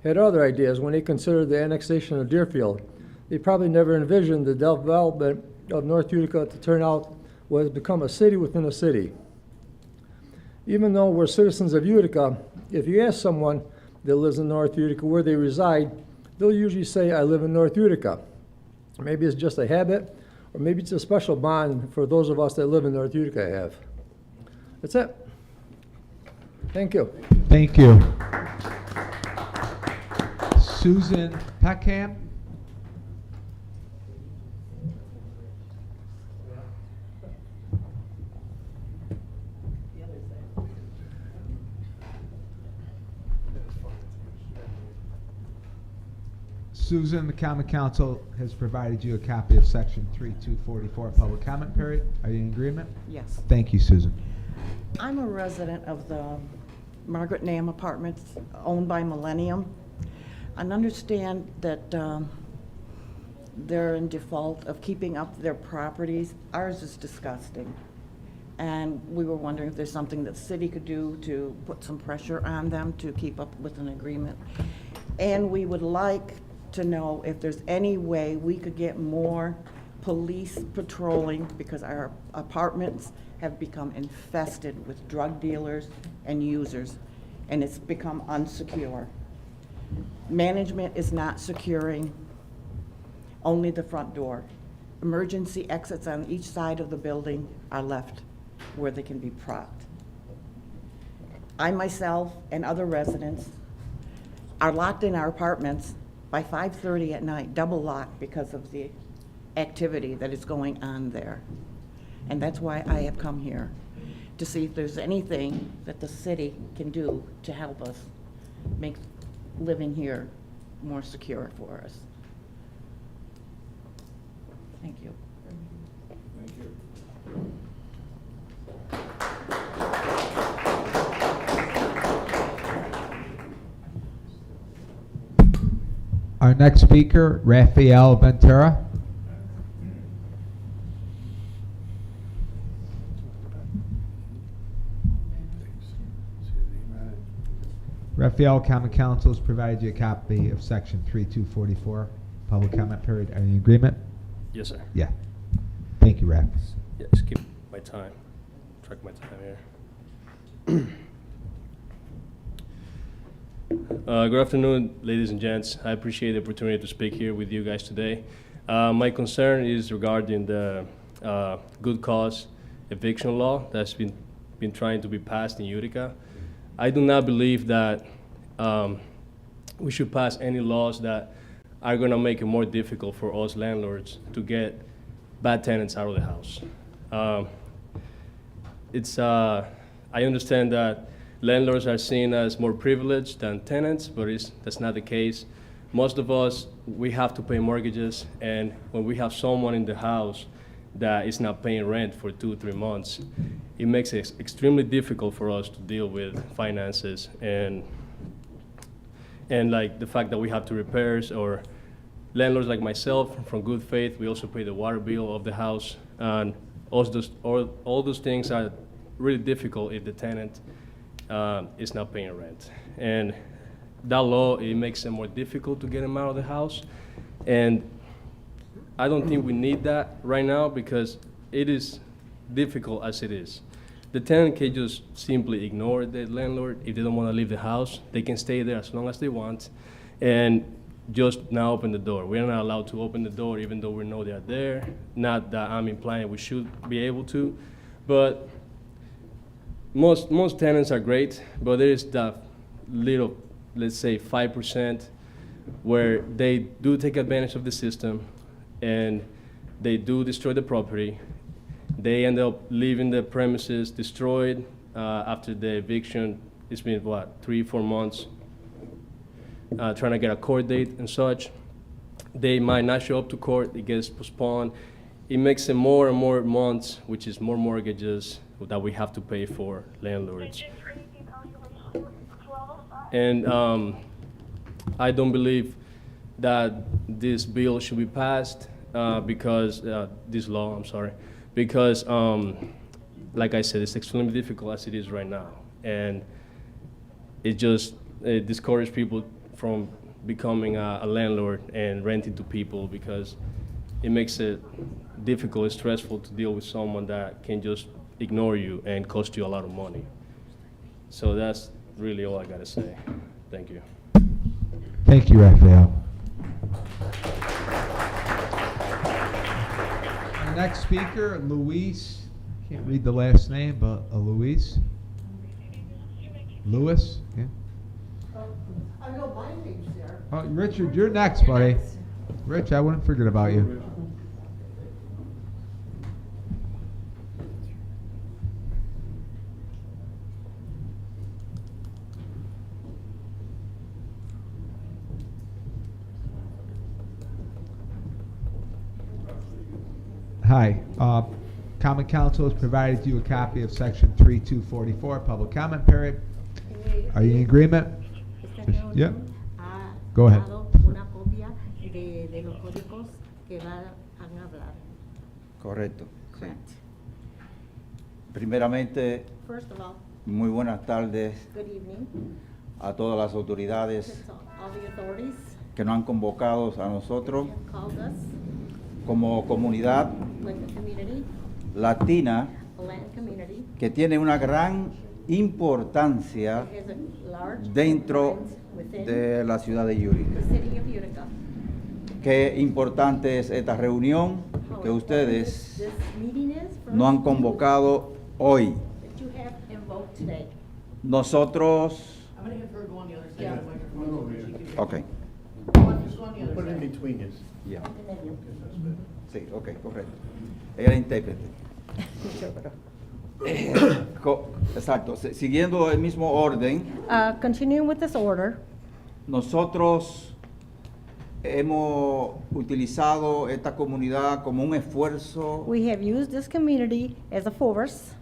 had other ideas when they considered the annexation of Deerfield. They probably never envisioned the development of North Utica to turn out what has become a city within a city. Even though we're citizens of Utica, if you ask someone that lives in North Utica where they reside, they'll usually say, I live in North Utica. Maybe it's just a habit, or maybe it's a special bond for those of us that live in North Utica have. That's it. Thank you. Thank you. Susan Peckham. Susan, the Common Council has provided you a copy of Section 3244 public comment period. Are you in agreement? Yes. Thank you, Susan. I'm a resident of the Margaret Nam Apartments owned by Millennium. I understand that they're in default of keeping up their properties. Ours is disgusting. And we were wondering if there's something that the city could do to put some pressure on them to keep up with an agreement. And we would like to know if there's any way we could get more police patrolling, because our apartments have become infested with drug dealers and users, and it's become unsecure. Management is not securing only the front door. Emergency exits on each side of the building are left where they can be propped. I myself and other residents are locked in our apartments by 5:30 at night, double locked because of the activity that is going on there. And that's why I have come here, to see if there's anything that the city can do to help us make living here more secure for us. Thank you. Thank you. Our next speaker, Rafael Ventura. Rafael, Common Council has provided you a copy of Section 3244, public comment period. Are you in agreement? Yes, sir. Yeah. Thank you, Raf. Yeah, just keep my time. Track my time here. Good afternoon, ladies and gents. I appreciate the opportunity to speak here with you guys today. My concern is regarding the good cause eviction law that's been trying to be passed in Utica. I do not believe that we should pass any laws that are going to make it more difficult for us landlords to get bad tenants out of the house. I understand that landlords are seen as more privileged than tenants, but that's not the case. Most of us, we have to pay mortgages, and when we have someone in the house that is not paying rent for 2-3 months, it makes it extremely difficult for us to deal with finances and like the fact that we have to repairs, or landlords like myself from good faith, we also pay the water bill of the house, and all those things are really difficult if the tenant is not paying rent. And that law, it makes it more difficult to get them out of the house. And I don't think we need that right now, because it is difficult as it is. The tenant can just simply ignore the landlord. If they don't want to leave the house, they can stay there as long as they want and just not open the door. We're not allowed to open the door even though we know they're there. Not that I'm implying we should be able to, but most tenants are great, but there is that little, let's say 5%, where they do take advantage of the system and they do destroy the property. They end up leaving the premises destroyed after the eviction. It's been, 3-4 months, trying to get a court date and such. They might not show up to court, it gets postponed. It makes it more and more months, which is more mortgages that we have to pay for landlords. And I don't believe that this bill should be passed because, this law, I'm sorry, because, like I said, it's extremely difficult as it is right now. And it discourages people from becoming a landlord and renting to people, because it makes it difficult and stressful to deal with someone that can just ignore you and cost you a lot of money. So that's really all I gotta say. Thank you. Thank you, Rafael. Our next speaker, Luis. Can't read the last name, but Luis. Lewis? Yeah. I know my name's there. Oh, Richard, you're next, buddy. Rich, I wouldn't forget about you. Hi. Common Council has provided you a copy of Section 3244, public comment period. Are you in agreement? Yep. Go ahead. Una copia de los códigos que van a hablar. Correcto. Sí. Correct. Primeramente, First of all, muy buenas tardes good evening a todas las autoridades to all the authorities que nos han convocado a nosotros who have called us, como comunidad like a community, latina a Latin community, que tiene una gran importancia that has a large dentro influence within de la ciudad de the Utica. city of Utica. Qué importante es esta reunión How que important ustedes this meeting is for nos han you, convocado hoy. that you have invoked today. Nosotros, I'm gonna have her go on the other side of the microphone. No, no, so she can hear. ok, Just go on the other Put it in side. between you. ya, And then you. sí, ok, correcto. Ella era intérprete. Exacto, siguiendo el mismo orden, Continuing with this order, nosotros hemos utilizado esta comunidad como un esfuerzo we have used this community as a force,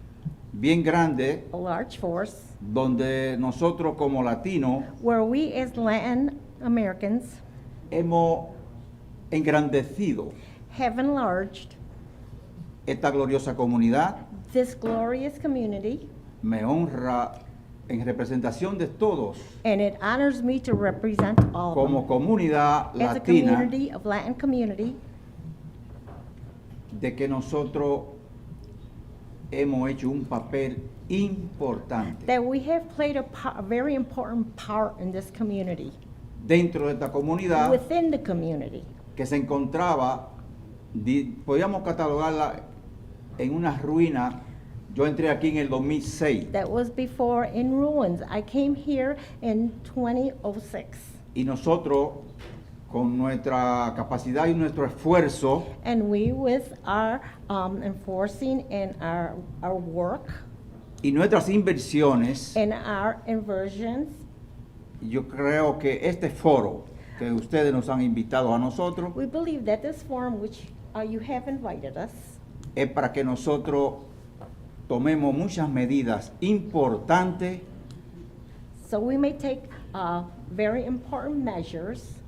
bien grande, a large force, donde nosotros como latinos where we as Latin Americans hemos engrandecido have enlarged esta gloriosa comunidad. this glorious community, Me honra en representación de todos and it honors me to represent all of como them. comunidad As a latina community of Latin community, de que nosotros hemos hecho un papel importante that we have played a very important part in this community, dentro de esta comunidad within the community, que se encontraba, podíamos catalogarla en una ruina. Yo entré aquí en el 2006 that was before in ruins. I came here in 2006. y nosotros con nuestra capacidad y nuestro esfuerzo And we, with our enforcing and our work y nuestras inversiones, and our inversions, yo creo que este foro que ustedes nos han invitado a nosotros we believe that this forum which you have invited us es para que nosotros tomemos muchas medidas importantes so we may take very important measures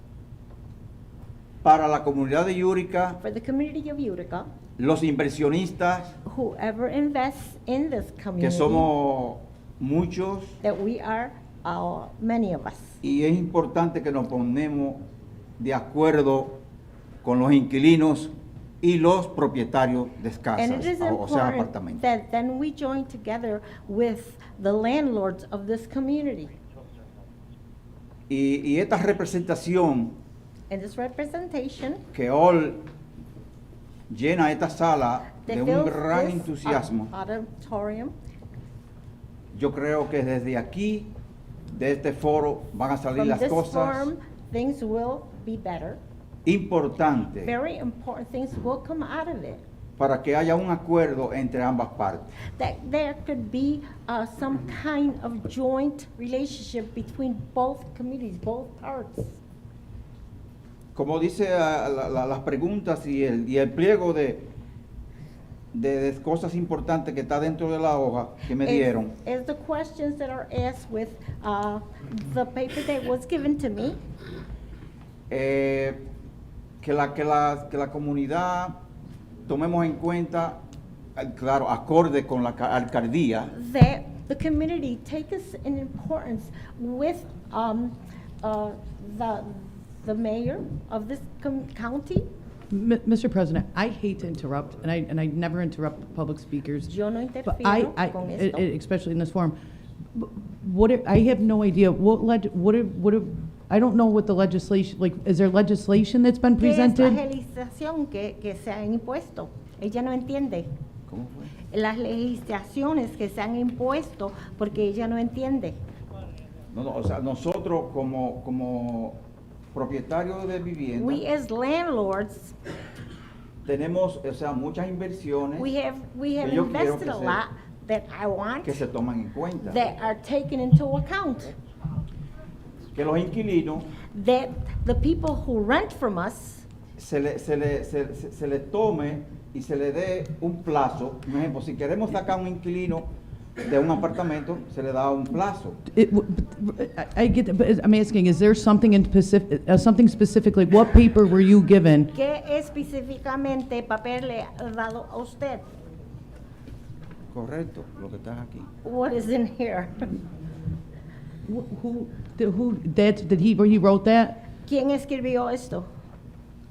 para la comunidad de Utica, for the community of Utica. los inversionistas, Whoever invests in this que community, somos muchos, that we are many of us. y es importante que nos ponemos de acuerdo con los inquilinos y los propietarios de casas, And it is o sea, important apartamentos. that then we join together with the landlords of this community. Y esta representación And this representation que hoy llena esta sala that de un fills gran this entusiasmo, auditorium, yo creo que desde aquí, de este foro, van a salir from las this cosas forum, things will be better. importantes Very important things will come out of it. para que haya un acuerdo entre ambas partes. That there could be some kind of joint relationship between both communities, both parts. Como dice las preguntas y el pliego de cosas importantes que está dentro de la hoja que me dieron, As the questions that are asked with the paper that was given to me, que la comunidad tomemos en cuenta, claro, acorde con la alcaldía, that the community take us in importance with the mayor of this county. Mr. President, I hate to interrupt, and I never interrupt public speakers. Yo no But interfiero con esto. especially in this forum. I have no idea, I don't know what the legislation, like, is there legislation that's been ¿Qué es la presented? legislación que se han impuesto? Ella no entiende. ¿cómo fue? Las legislaciones que se han impuesto porque ella no entiende. No, o sea, nosotros como propietarios de vivienda We as landlords, tenemos, o sea, muchas inversiones we have que yo quiero invested a que lot that I want que se toman en cuenta. that are taken into account. Que los inquilinos That the people who rent from us, se le tome y se le dé un plazo. Por ejemplo, si queremos sacar un inquilino de un apartamento, se le da un plazo. I get that, but I'm asking, is there something in something specifically, what paper were you given? ¿Qué específicamente papel le ha dado a usted? Correcto, lo que está aquí. What is in here? Where he wrote that? ¿Quién escribió esto?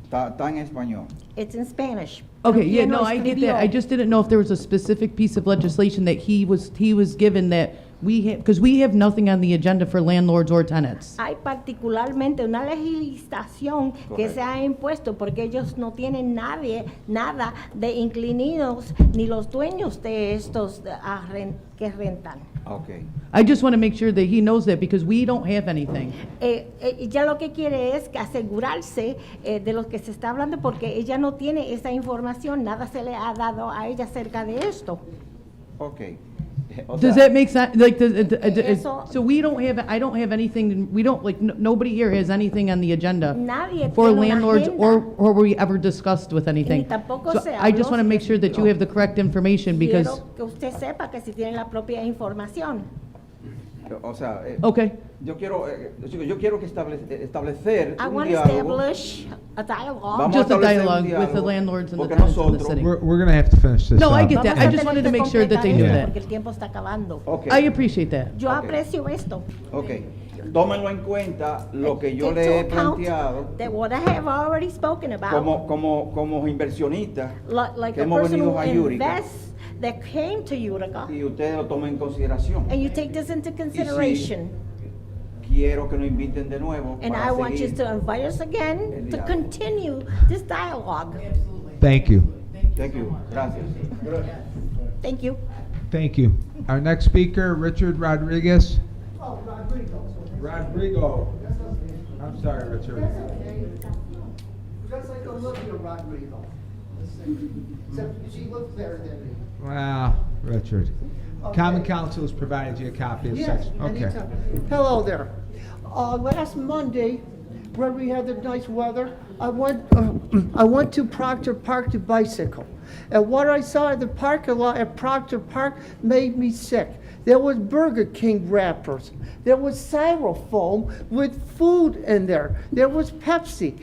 Está en español. It's in Spanish. Okay, yeah, ¿Quién no, lo I get escribió? that. I just didn't know if there was a specific piece of legislation that he was given that we have, because we have nothing on the agenda for landlords or tenants. Hay particularmente una legislación que se ha impuesto porque ellos no tienen nada de inquilinos ni los dueños de estos que rentan. Okay. I just want to make sure that he knows that because we don't have anything. Ella lo que quiere es que asegurarse de lo que se está hablando porque ella no tiene esa información, nada se le ha dado a ella acerca de esto. Okay. Does that make sense? Like, Eso- so we don't have, I don't have anything, we don't, like, nobody here has anything on the agenda Nadie for tiene una landlords agenda. or were we ever discussed with anything? tampoco So se I just habló want to make sure that you have the correct information because, Quiero que usted sepa que si tiene la propia información. O sea, okay. yo quiero que establecer I un want to diálogo. establish a dialogue. Vamos Just a establecer un dialogue with the diálogo, landlords and the porque tenants of the nosotros- city. We're going to have to finish this No, I up. get that. Vamos I a just tener wanted to que make sure that they knew completar esto that. porque el tiempo está acabando. Okay. I appreciate that. Yo Ok. aprecio esto. Ok, tómenlo en cuenta lo que yo Take le he into account planteado that what I have already spoken about, como inversionista like que a hemos person venido who a Utica invests that came to Utica, y ustedes lo tomen en consideración. and you take this into consideration. Quiero que nos inviten de nuevo And para I want you seguir. to invite us again el to diálogo. continue this dialogue. Thank you. Thank you. Gracias. Thank you. Thank you. Our next speaker, Richard Rodriguez. Oh, Rodrigo. Rodrigo. I'm sorry, Richard. Just like Olivia Rodrigo. Except she looks better than me. Wow, Richard. Okay. Common Council has provided you a copy of Yes, section. Okay. anytime. Hello there. Last Monday, when we had the nice weather, I went to Proctor Park to bicycle. And what I saw in the parking lot at Proctor Park made me sick. There was Burger King wrappers. There was styrofoam with food in there. There was Pepsi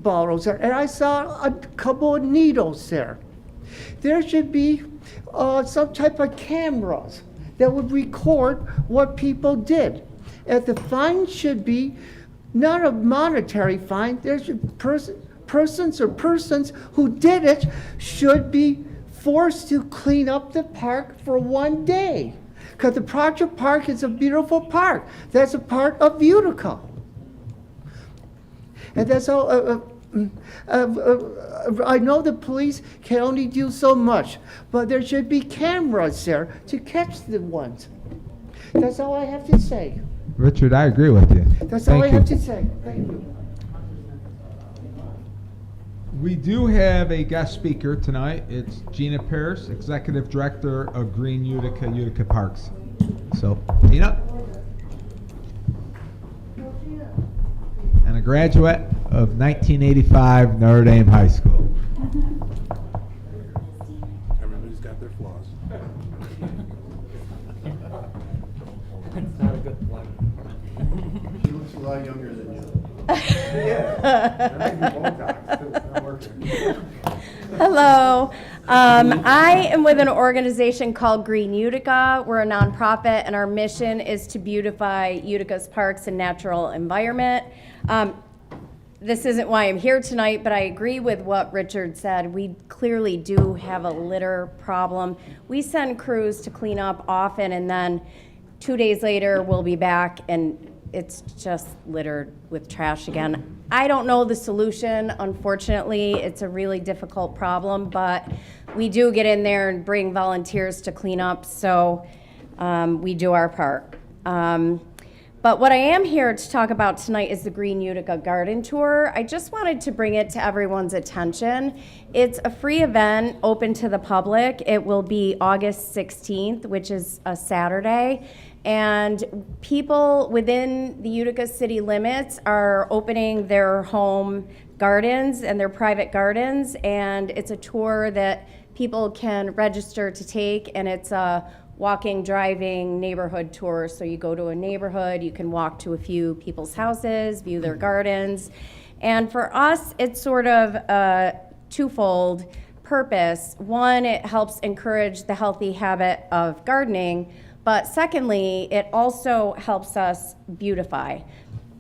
bottles there. And I saw a couple of needles there. There should be some type of cameras that would record what people did. And the fine should be not a monetary fine. There should persons who did it should be forced to clean up the park for one day. Because the Proctor Park is a beautiful park. That's a part of Utica. And that's all. I know the police can only do so much, but there should be cameras there to catch the ones. That's all I have to say. Richard, I agree with you. That's all I Thank have you. to say. Thank you. We do have a guest speaker tonight. It's Gina Pierce, Executive Director of Green Utica, Utica Parks. So, Gina? And a graduate of 1985 Notre Dame High School. Everybody's got their flaws. It's not a good plug. She looks a lot younger than you. Hello. I am with an organization called Green Utica. We're a nonprofit, and our mission is to beautify Utica's parks and natural environment. This isn't why I'm here tonight, but I agree with what Richard said. We clearly do have a litter problem. We send crews to clean up often, and then 2 days later, we'll be back, and it's just littered with trash again. I don't know the solution, unfortunately. It's a really difficult problem, but we do get in there and bring volunteers to clean up, so we do our part. But what I am here to talk about tonight is the Green Utica Garden Tour. I just wanted to bring it to everyone's attention. It's a free event open to the public. It will be August 16th, which is a Saturday. And people within the Utica city limits are opening their home gardens, and they're private gardens, and it's a tour that people can register to take, and it's a walking, driving neighborhood tour. So you go to a neighborhood, you can walk to a few people's houses, view their gardens. And for us, it's sort of a twofold purpose. One, it helps encourage the healthy habit of gardening, but secondly, it also helps us beautify.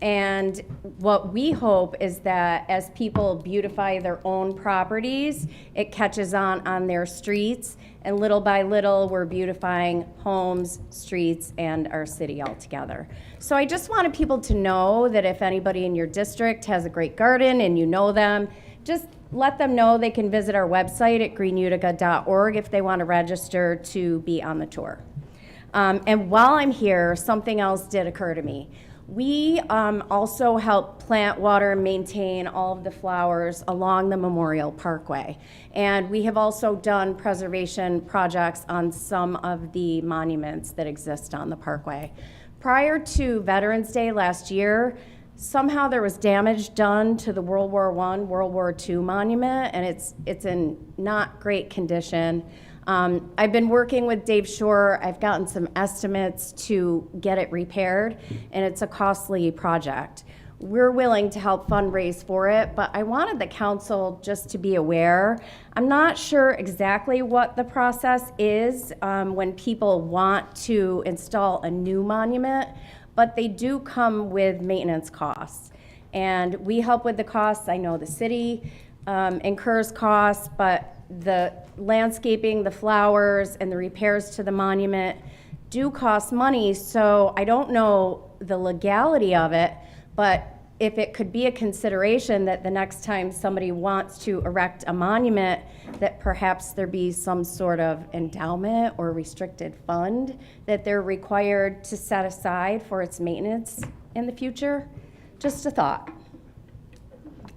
And what we hope is that as people beautify their own properties, it catches on their streets, and little by little, we're beautifying homes, streets, and our city altogether. So I just wanted people to know that if anybody in your district has a great garden and you know them, just let them know they can visit our website at greenutica.org if they want to register to be on the tour. And while I'm here, something else did occur to me. We also help plant, water, and maintain all of the flowers along the Memorial Parkway. And we have also done preservation projects on some of the monuments that exist on the parkway. Prior to Veterans Day last year, somehow there was damage done to the World War I, World War II monument, and it's in not great condition. I've been working with Dave Shore. I've gotten some estimates to get it repaired, and it's a costly project. We're willing to help fundraise for it, but I wanted the council just to be aware. I'm not sure exactly what the process is when people want to install a new monument, but they do come with maintenance costs. And we help with the costs. I know the city incurs costs, but the landscaping, the flowers, and the repairs to the monument do cost money. So I don't know the legality of it, but if it could be a consideration that the next time somebody wants to erect a monument, that perhaps there be some sort of endowment or restricted fund that they're required to set aside for its maintenance in the future. Just a thought.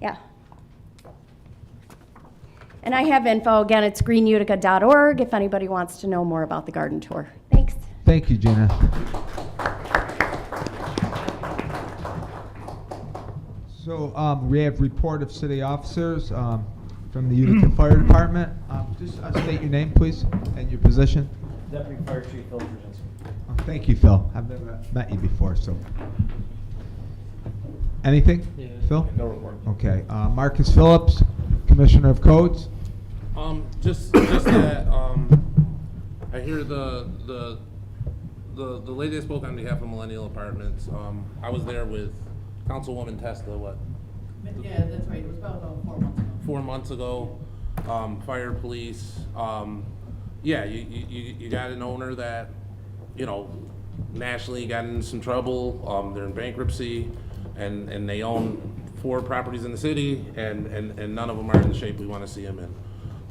Yeah. And I have info, again, it's greenutica.org if anybody wants to know more about the garden tour. Thanks. Thank you, Gina. So we have report of city officers from the Utica Fire Department. Just state your name, please, and your position. Deputy Fire Chief Phil Brzezinski. Thank you, Phil. I've never met you before, so. Anything? Yeah. Phil? No report. Okay. Marcus Phillips, Commissioner of Codes. Just that I hear the lady that spoke on behalf of Millennial Apartments. I was there with Councilwoman Tesla. What? Yeah, that's right. It was about 4 months ago. 4 months ago. Fire, police. Yeah, you got an owner that, nationally got in some trouble. They're in bankruptcy, and they own 4 properties in the city, and none of them are in the shape we want to see them in.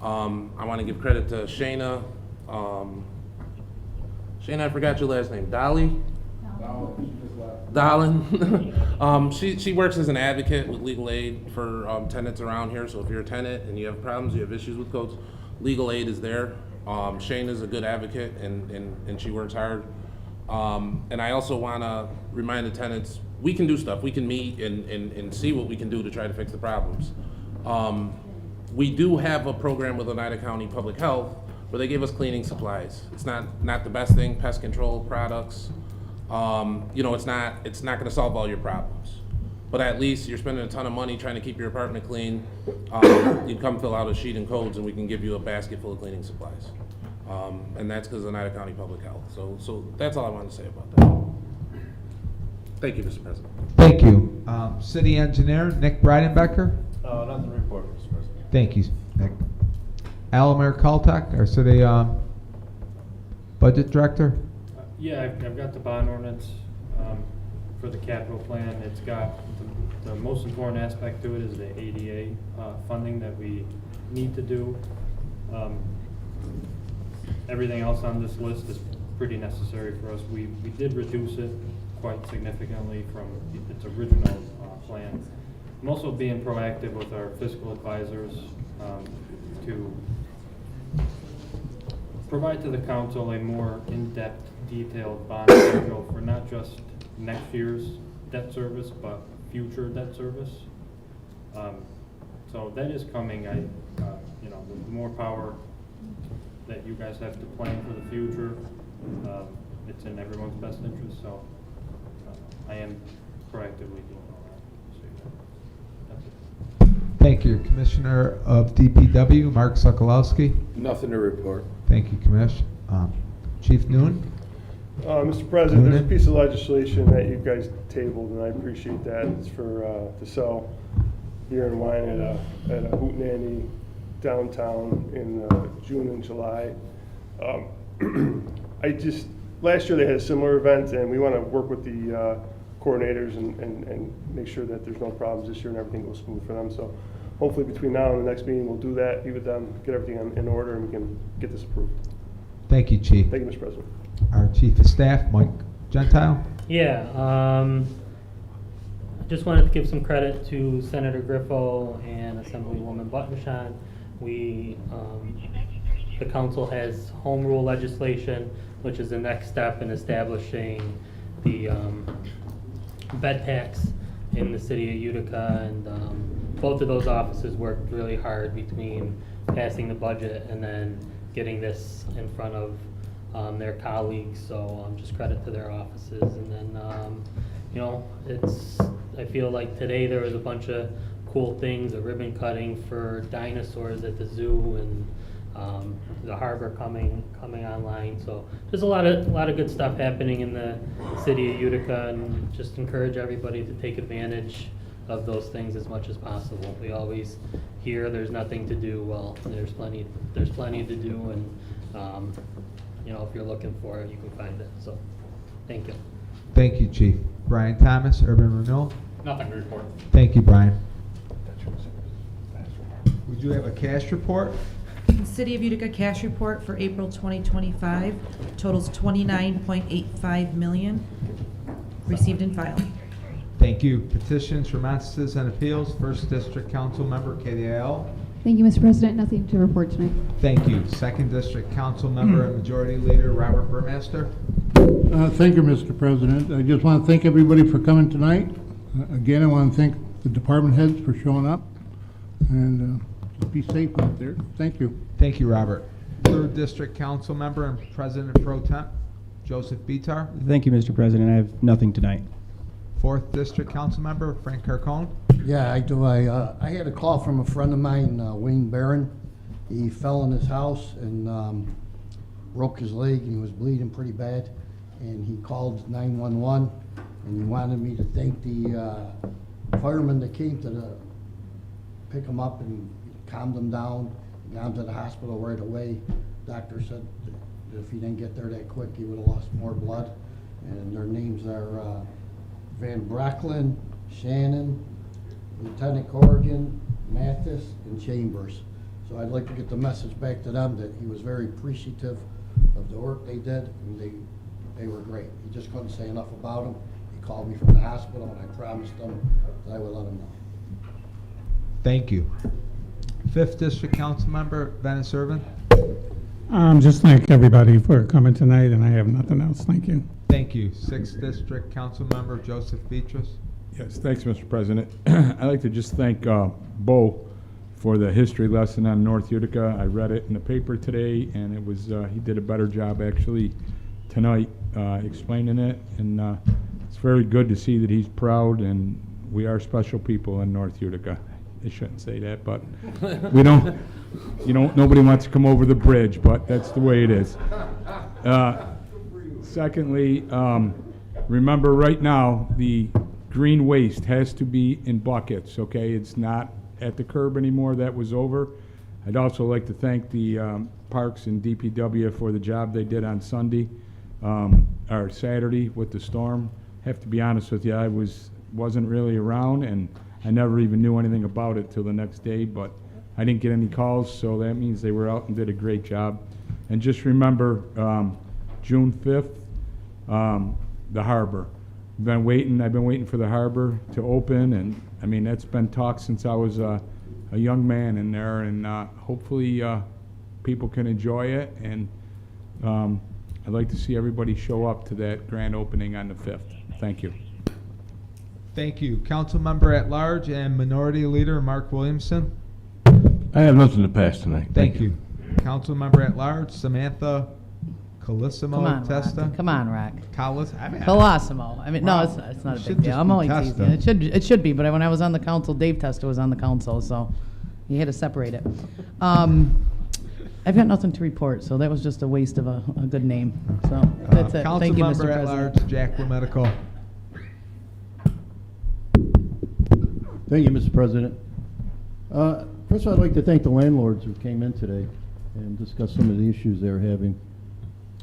I want to give credit to Shayna. Shayna, I forgot your last name. Dolly? Dallin. She works as an advocate with legal aid for tenants around here. So if you're a tenant and you have problems, you have issues with codes, legal aid is there. Shayna's a good advocate, and she works hard. And I also want to remind the tenants, we can do stuff. We can meet and see what we can do to try to fix the problems. We do have a program with Oneida County Public Health where they give us cleaning supplies. It's not the best thing, pest control products. It's not going to solve all your problems. But at least you're spending a ton of money trying to keep your apartment clean. You come fill out a sheet and codes, and we can give you a basket full of cleaning supplies. And that's because of Oneida County Public Health. So that's all I wanted to say about that. Thank you, Mr. President. Thank you. City Engineer Nick Breidenbecker. Nothing to report, Mr. President. Thank you, Nick. Alamir Kaltak, our city budget director. Yeah, I've got the bond ordinance for the capital plan. It's got the most important aspect to it is the ADA funding that we need to do. Everything else on this list is pretty necessary for us. We did reduce it quite significantly from its original plan. I'm also being proactive with our fiscal advisors to provide to the council a more in-depth, detailed bond schedule for not just next year's debt service, but future debt service. So that is coming. You know, the more power that you guys have to plan for the future, it's in everyone's best interest, so I am proactively doing all that. So, that's it. Thank you. Commissioner of DPW, Mark Sokolowski. Nothing to report. Thank you, Commissioner. Chief Noon. Mr. President, there's a Noonan. piece of legislation that you guys tabled, and I appreciate that. It's for, to sell beer and wine at a hootenanny downtown in June and July. Last year they had a similar event, and we want to work with the coordinators and make sure that there's no problems this year and everything goes smooth for them. So hopefully between now and the next meeting, we'll do that, meet with them, get everything in order, and we can get this approved. Thank you, Chief. Thank you, Mr. President. Our Chief of Staff, Mike Gentile. Yeah, I just wanted to give some credit to Senator Griffo and Assemblywoman Buttonshot. The council has home rule legislation, which is the next step in establishing the bed tax in the city of Utica, and both of those offices worked really hard between passing the budget and then getting this in front of their colleagues, so just credit to their offices. And then, you know, I feel like today there was a bunch of cool things, a ribbon cutting for dinosaurs at the zoo, and the harbor coming online. So there's a lot of good stuff happening in the city of Utica, and just encourage everybody to take advantage of those things as much as possible. We always hear there's nothing to do. Well, there's plenty to do, and you know, if you're looking for it, you can find it. So thank you. Thank you, Chief. Brian Thomas, Urban Renewal. Nothing to report. Thank you, Brian. Would you have a cash report? City of Utica cash report for April 2025 totals $29.85 million. Received and filed. Thank you. Petitions, remonstrances, and appeals. First District Council Member, KDAL. Thank you, Mr. President. Nothing to report tonight. Thank you. Second District Council Member and Majority Leader, Robert Burmaster. Thank you, Mr. President. I just want to thank everybody for coming tonight. Again, I want to thank the department heads for showing up, and be safe out there. Thank you. Thank you, Robert. Third District Council Member and President Pro Temp, Joseph Bitar. Thank you, Mr. President. I have nothing tonight. Fourth District Council Member, Frank Carcone. Yeah, I do. I had a call from a friend of mine, Wayne Barron. He fell in his house and broke his leg, and he was bleeding pretty bad. And he called 911, and he wanted me to thank the firemen that came to pick him up and calmed him down, got him to the hospital right away. Doctor said that if he didn't get there that quick, he would have lost more blood. And their names are Van Brocklin, Shannon, Lieutenant Corrigan, Mathis, and Chambers. So I'd like to get the message back to them that he was very appreciative of the work they did, and they were great. He just couldn't say enough about them. He called me from the hospital, and I promised him that I would let him know. Thank you. Fifth District Council Member, Venice Irvin. Just thank everybody for coming tonight, and I have nothing else. Thank you. Thank you. Sixth District Council Member, Joseph Beatrice. Yes, thanks, Mr. President. I'd like to just thank Bo for the history lesson on North Utica. I read it in the paper today, and it was he did a better job actually tonight explaining it, and it's very good to see that he's proud, and we are special people in North Utica. I shouldn't say that, but we don't, nobody wants to come over the bridge, but that's the way it is. Secondly, remember right now, the green waste has to be in buckets, okay? It's not at the curb anymore. That was over. I'd also like to thank the Parks and DPW for the job they did on Sunday, or Saturday with the storm. Have to be honest with you, I wasn't really around, and I never even knew anything about it till the next day, but I didn't get any calls, so that means they were out and did a great job. And just remember, June 5th, the harbor. I've been waiting for the harbor to open, and I mean, that's been talked since I was a young man in there, and hopefully people can enjoy it, and I'd like to see everybody show up to that grand opening on the 5th. Thank you. Thank you. Council member at large and minority leader Mark Williamson. I have nothing to pass tonight. Thank you. Council member at large Samantha Colissimo Come on, Testa. Rock. Come on, Rock. Colosimo. I mean, no, it's not a big deal. I'm only teasing. It should be, but when I was on the council, Dave Testa was on the council, so you had to separate it. I've got nothing to report, so that was just a waste of a good name. So that's it. Council Thank you, member Mr. at President. large Jack Medical. Thank you, Mr. President. First of all, I'd like to thank the landlords who came in today and discussed some of the issues they're having.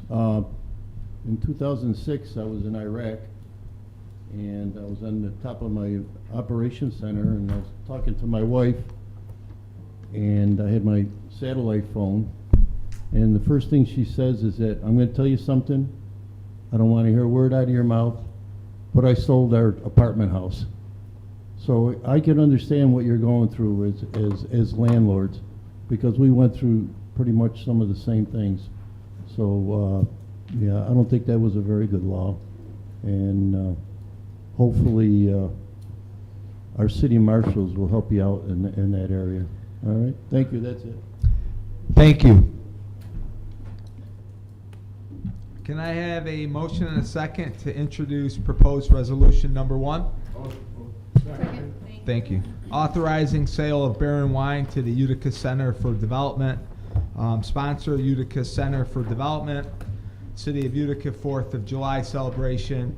In 2006, I was in Iraq, and I was on the top of my operations center, and I was talking to my wife, and I had my satellite phone, and the first thing she says is that, I'm going to tell you something, I don't want to hear a word out of your mouth, but I sold our apartment house. So I can understand what you're going through as landlords, because we went through pretty much some of the same things. So, yeah, I don't think that was a very good law. And hopefully our city marshals will help you out in that area. All right? Thank you. That's it. Thank you. Can I have a motion and a second to introduce proposed resolution number 1? Second. Thank you. Authorizing sale of beer and wine to the Utica Center for Development. Sponsor Utica Center for Development. City of Utica 4th of July celebration,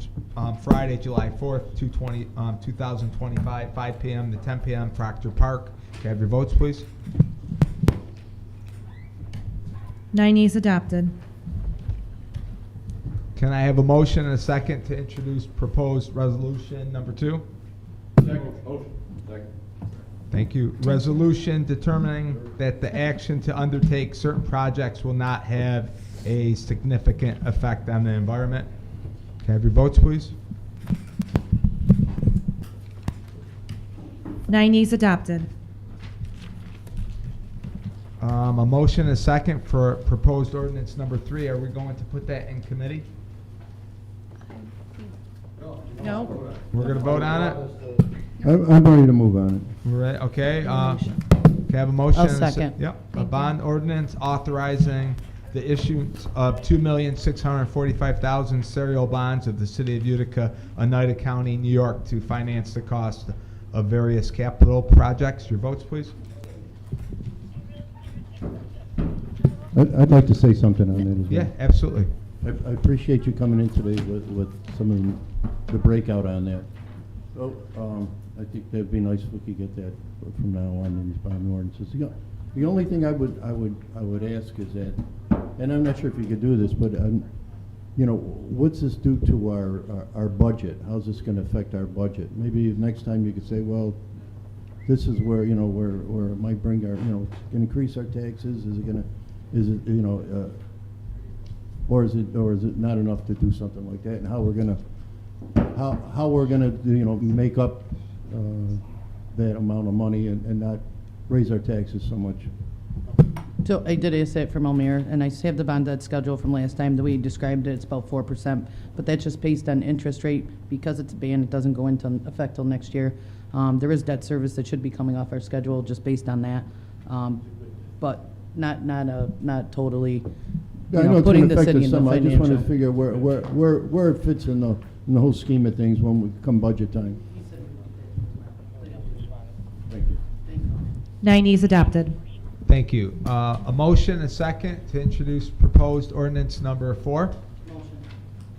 Friday, July 4th, 2025, 5 p.m. to 10 p.m. Proctor Park. Can I have your votes, please? 9 yeas adopted. Can I have a motion and a second to introduce proposed resolution number 2? Second. Thank you. Resolution determining that the action to undertake certain projects will not have a significant effect on the environment. Can I have your votes, please? 9 yeas adopted. A motion and a second for proposed ordinance number 3. Are we going to put that in committee? No. We're going to vote on it? I'm ready to move on it. We're ready? Okay. Can I have a motion? I'll and a second. Yep. A bond ordinance authorizing the issuance of 2,645,000 serial bonds of the City of Utica, Oneida County, New York, to finance the cost of various capital projects. Your votes, please. I'd like to say something on that as well. Yeah, absolutely. I appreciate you coming in today with some of the breakout on that. So, I think that'd be nice if we could get that from now on in these bond ordinances. The only thing I would ask is that, and I'm not sure if you could do this, but you know, what's this do to our budget? How's this going to affect our budget? Maybe next time you could say, well, this is where, you know, where it might bring our, you know, increase our taxes. Is it you know, or is it not enough to do something like that? And how we're gonna you know, make up that amount of money and not raise our taxes so much. So I did ask that from Elmira, and I have the bond debt schedule from last time that we described it. It's about 4%, but that's just based on interest rate. Because it's a ban, it doesn't go into effect till next year. There is debt service that should be coming off our schedule just based on that, but not totally. I know it's putting gonna the affect city us in the some. I just want to financial. figure where it fits in the whole scheme of things when we come budget time. Thank you. 9 yeas adopted. Thank you. A motion, a second to introduce proposed ordinance number 4.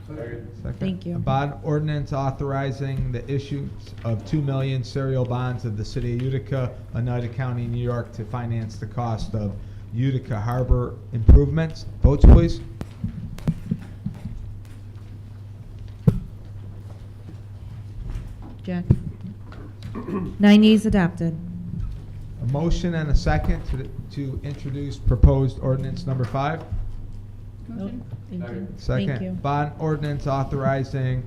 Second. Thank you. A bond ordinance authorizing the issuance of 2 million serial bonds of the City of Utica, Oneida County, New York, to finance the cost of Utica Harbor improvements. Votes, please. Jack. 9 yeas adopted. A motion and a second to introduce proposed ordinance number 5. Motion. Thank you. Second. Thank you. Bond ordinance authorizing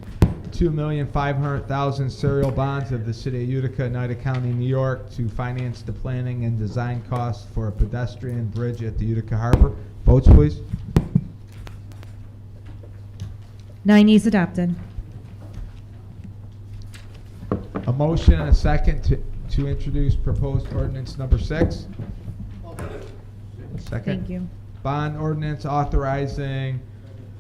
2,500,000 serial bonds of the City of Utica, Oneida County, New York, to finance the planning and design costs for a pedestrian bridge at the Utica Harbor. Votes, please. 9 yeas adopted. motion and a second to introduce proposed ordinance number 6. Second. Thank you. Bond ordinance authorizing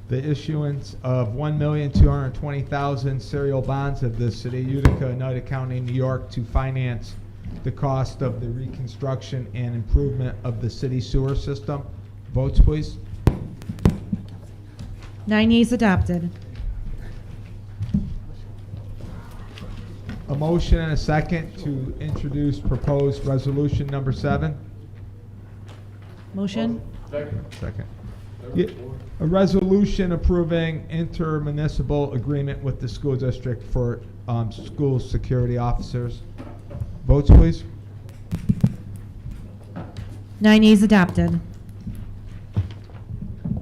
the issuance of 1,220,000 serial bonds of the city of Utica, Oneida County, New York, to finance the cost of the reconstruction and improvement of the city sewer system. Votes, please. 9 yeas adopted. A motion and a second to introduce proposed resolution number 7. Motion? Second. Yeah, a resolution approving intermunicipal agreement with the school district for school security officers. Votes, please. 9 yeas adopted.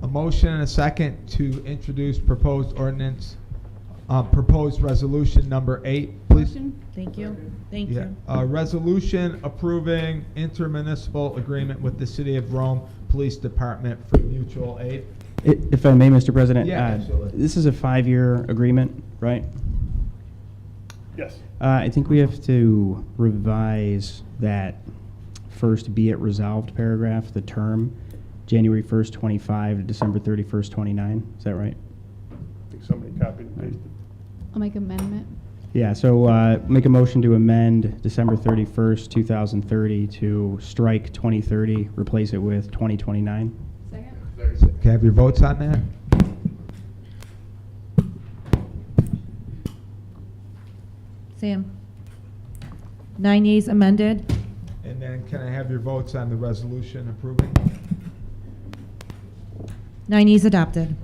A motion and a second to introduce proposed ordinance, proposed resolution number 8, please. Motion? Thank you. Thank Yeah, you. a resolution approving intermunicipal agreement with the City of Rome Police Department for mutual aid. If I may, Mr. President? Yeah, absolutely. This is a 5-year agreement, right? Yes. I think we have to revise that first be it resolved paragraph, the term, January 1st, 25 to December 31st, 29. Is that right? I think somebody copied and pasted. I'll make amendment. Yeah, so make a motion to amend December 31st, 2030 to strike 2030, replace it with 2029. Second? Can I have your votes on that? Sam? 9 yeas amended. And then can I have your votes on the resolution approving? 9 yeas adopted.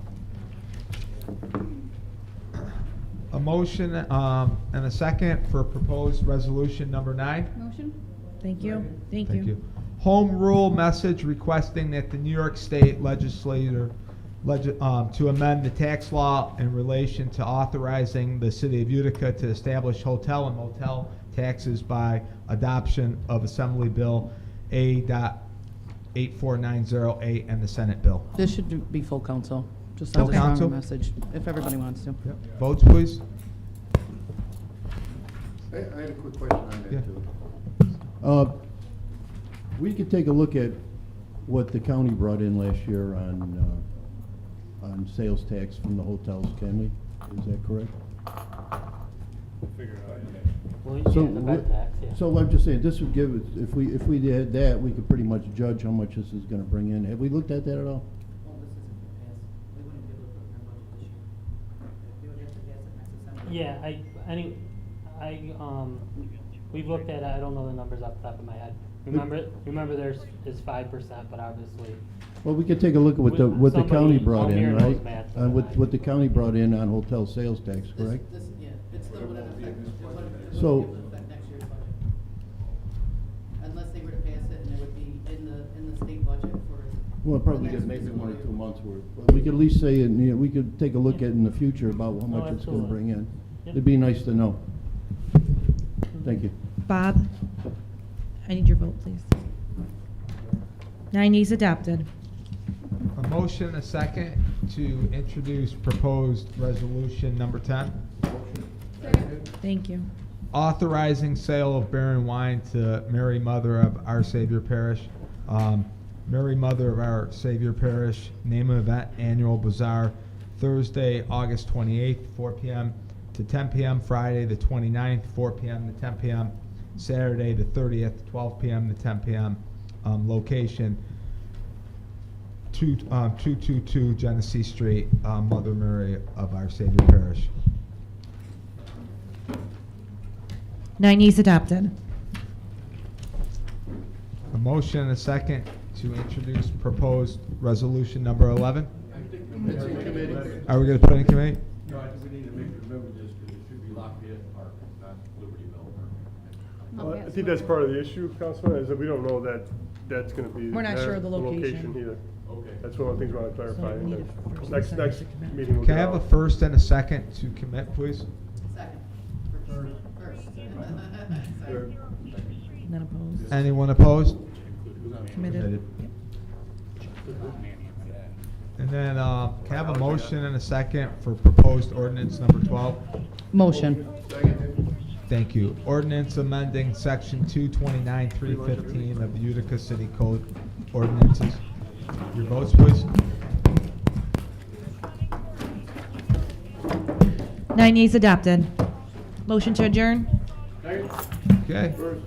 A motion and a second for proposed resolution number 9. Motion? Thank you. Thank you. Home rule message requesting that the New York State legislature to amend the tax law in relation to authorizing the city of Utica to establish hotel and motel taxes by adoption of Assembly Bill A.8490A and the Senate bill. This should be full council, just Full as a stronger council? message, if everybody wants to. Votes, please. I had a quick question on Yeah. that, too. We could take a look at what the county brought in last year on sales tax from the hotels, can we? Is that correct? Figure it out. Well, So, yeah, the bed tax, yeah. so I'm just saying, this would give, if we did that, we could pretty much judge how much this is gonna bring in. Have we looked at that at all? Well, this isn't passed. We wouldn't be able to put it in our budget this year. We would have to pass it next December. Yeah, we've looked at it, I don't know the numbers off the top of my head. Remember there's is 5%, but obviously. Well, we could take a look at what the county Somebody brought on here in, knows right? math, What the county brought in on hotel sales tax, correct? This, yeah, it's still wouldn't affect, it wouldn't So- be able to affect next year's budget. Unless they were to pass it and it would be in the state budget for. Well, probably the get next maybe fiscal 1 or year. 2 months worth. But we could at least say, we could take a look at in the future about how much it's gonna absolutely. bring in. Yep. It'd be nice to know. Thank you. Bob? I need your vote, please. 9 yeas adopted. A motion and a second to introduce proposed resolution number 10. Thank you. Authorizing sale of beer and wine to Mary Mother of Our Savior Parish. Mary Mother of Our Savior Parish, name of event, annual bazaar, Thursday, August 28th, 4 p.m. to 10 p.m., Friday the 29th, 4 p.m. to 10 p.m., Saturday the 30th, 12 p.m. to 10 p.m. Location, 222 Genesee Street, Mother Mary of Our Savior Parish. 9 yeas adopted. A motion and a second to introduce proposed resolution number 11. Are we going to put it in committee? No, I think we need to remember this, because it should be Lafayette Park, not Libertyville. Well, I think that's part of the issue, Councilman, is that we don't know that that's gonna be. We're not sure of the location. either. Okay. That's one of the things we wanna clarify. So we need and a first and Next second to commit. meeting we'll Can I get have a out. first and a second to commit, please? Second. First. Sorry. None opposed. Anyone opposed? Committed. And then, can I have a motion and a second for proposed ordinance number 12? Motion. Thank you. Ordinance amending section 229, 315 of the Utica City Code ordinances. Your votes, please. 9 yeas adopted. Motion to adjourn? Okay. First.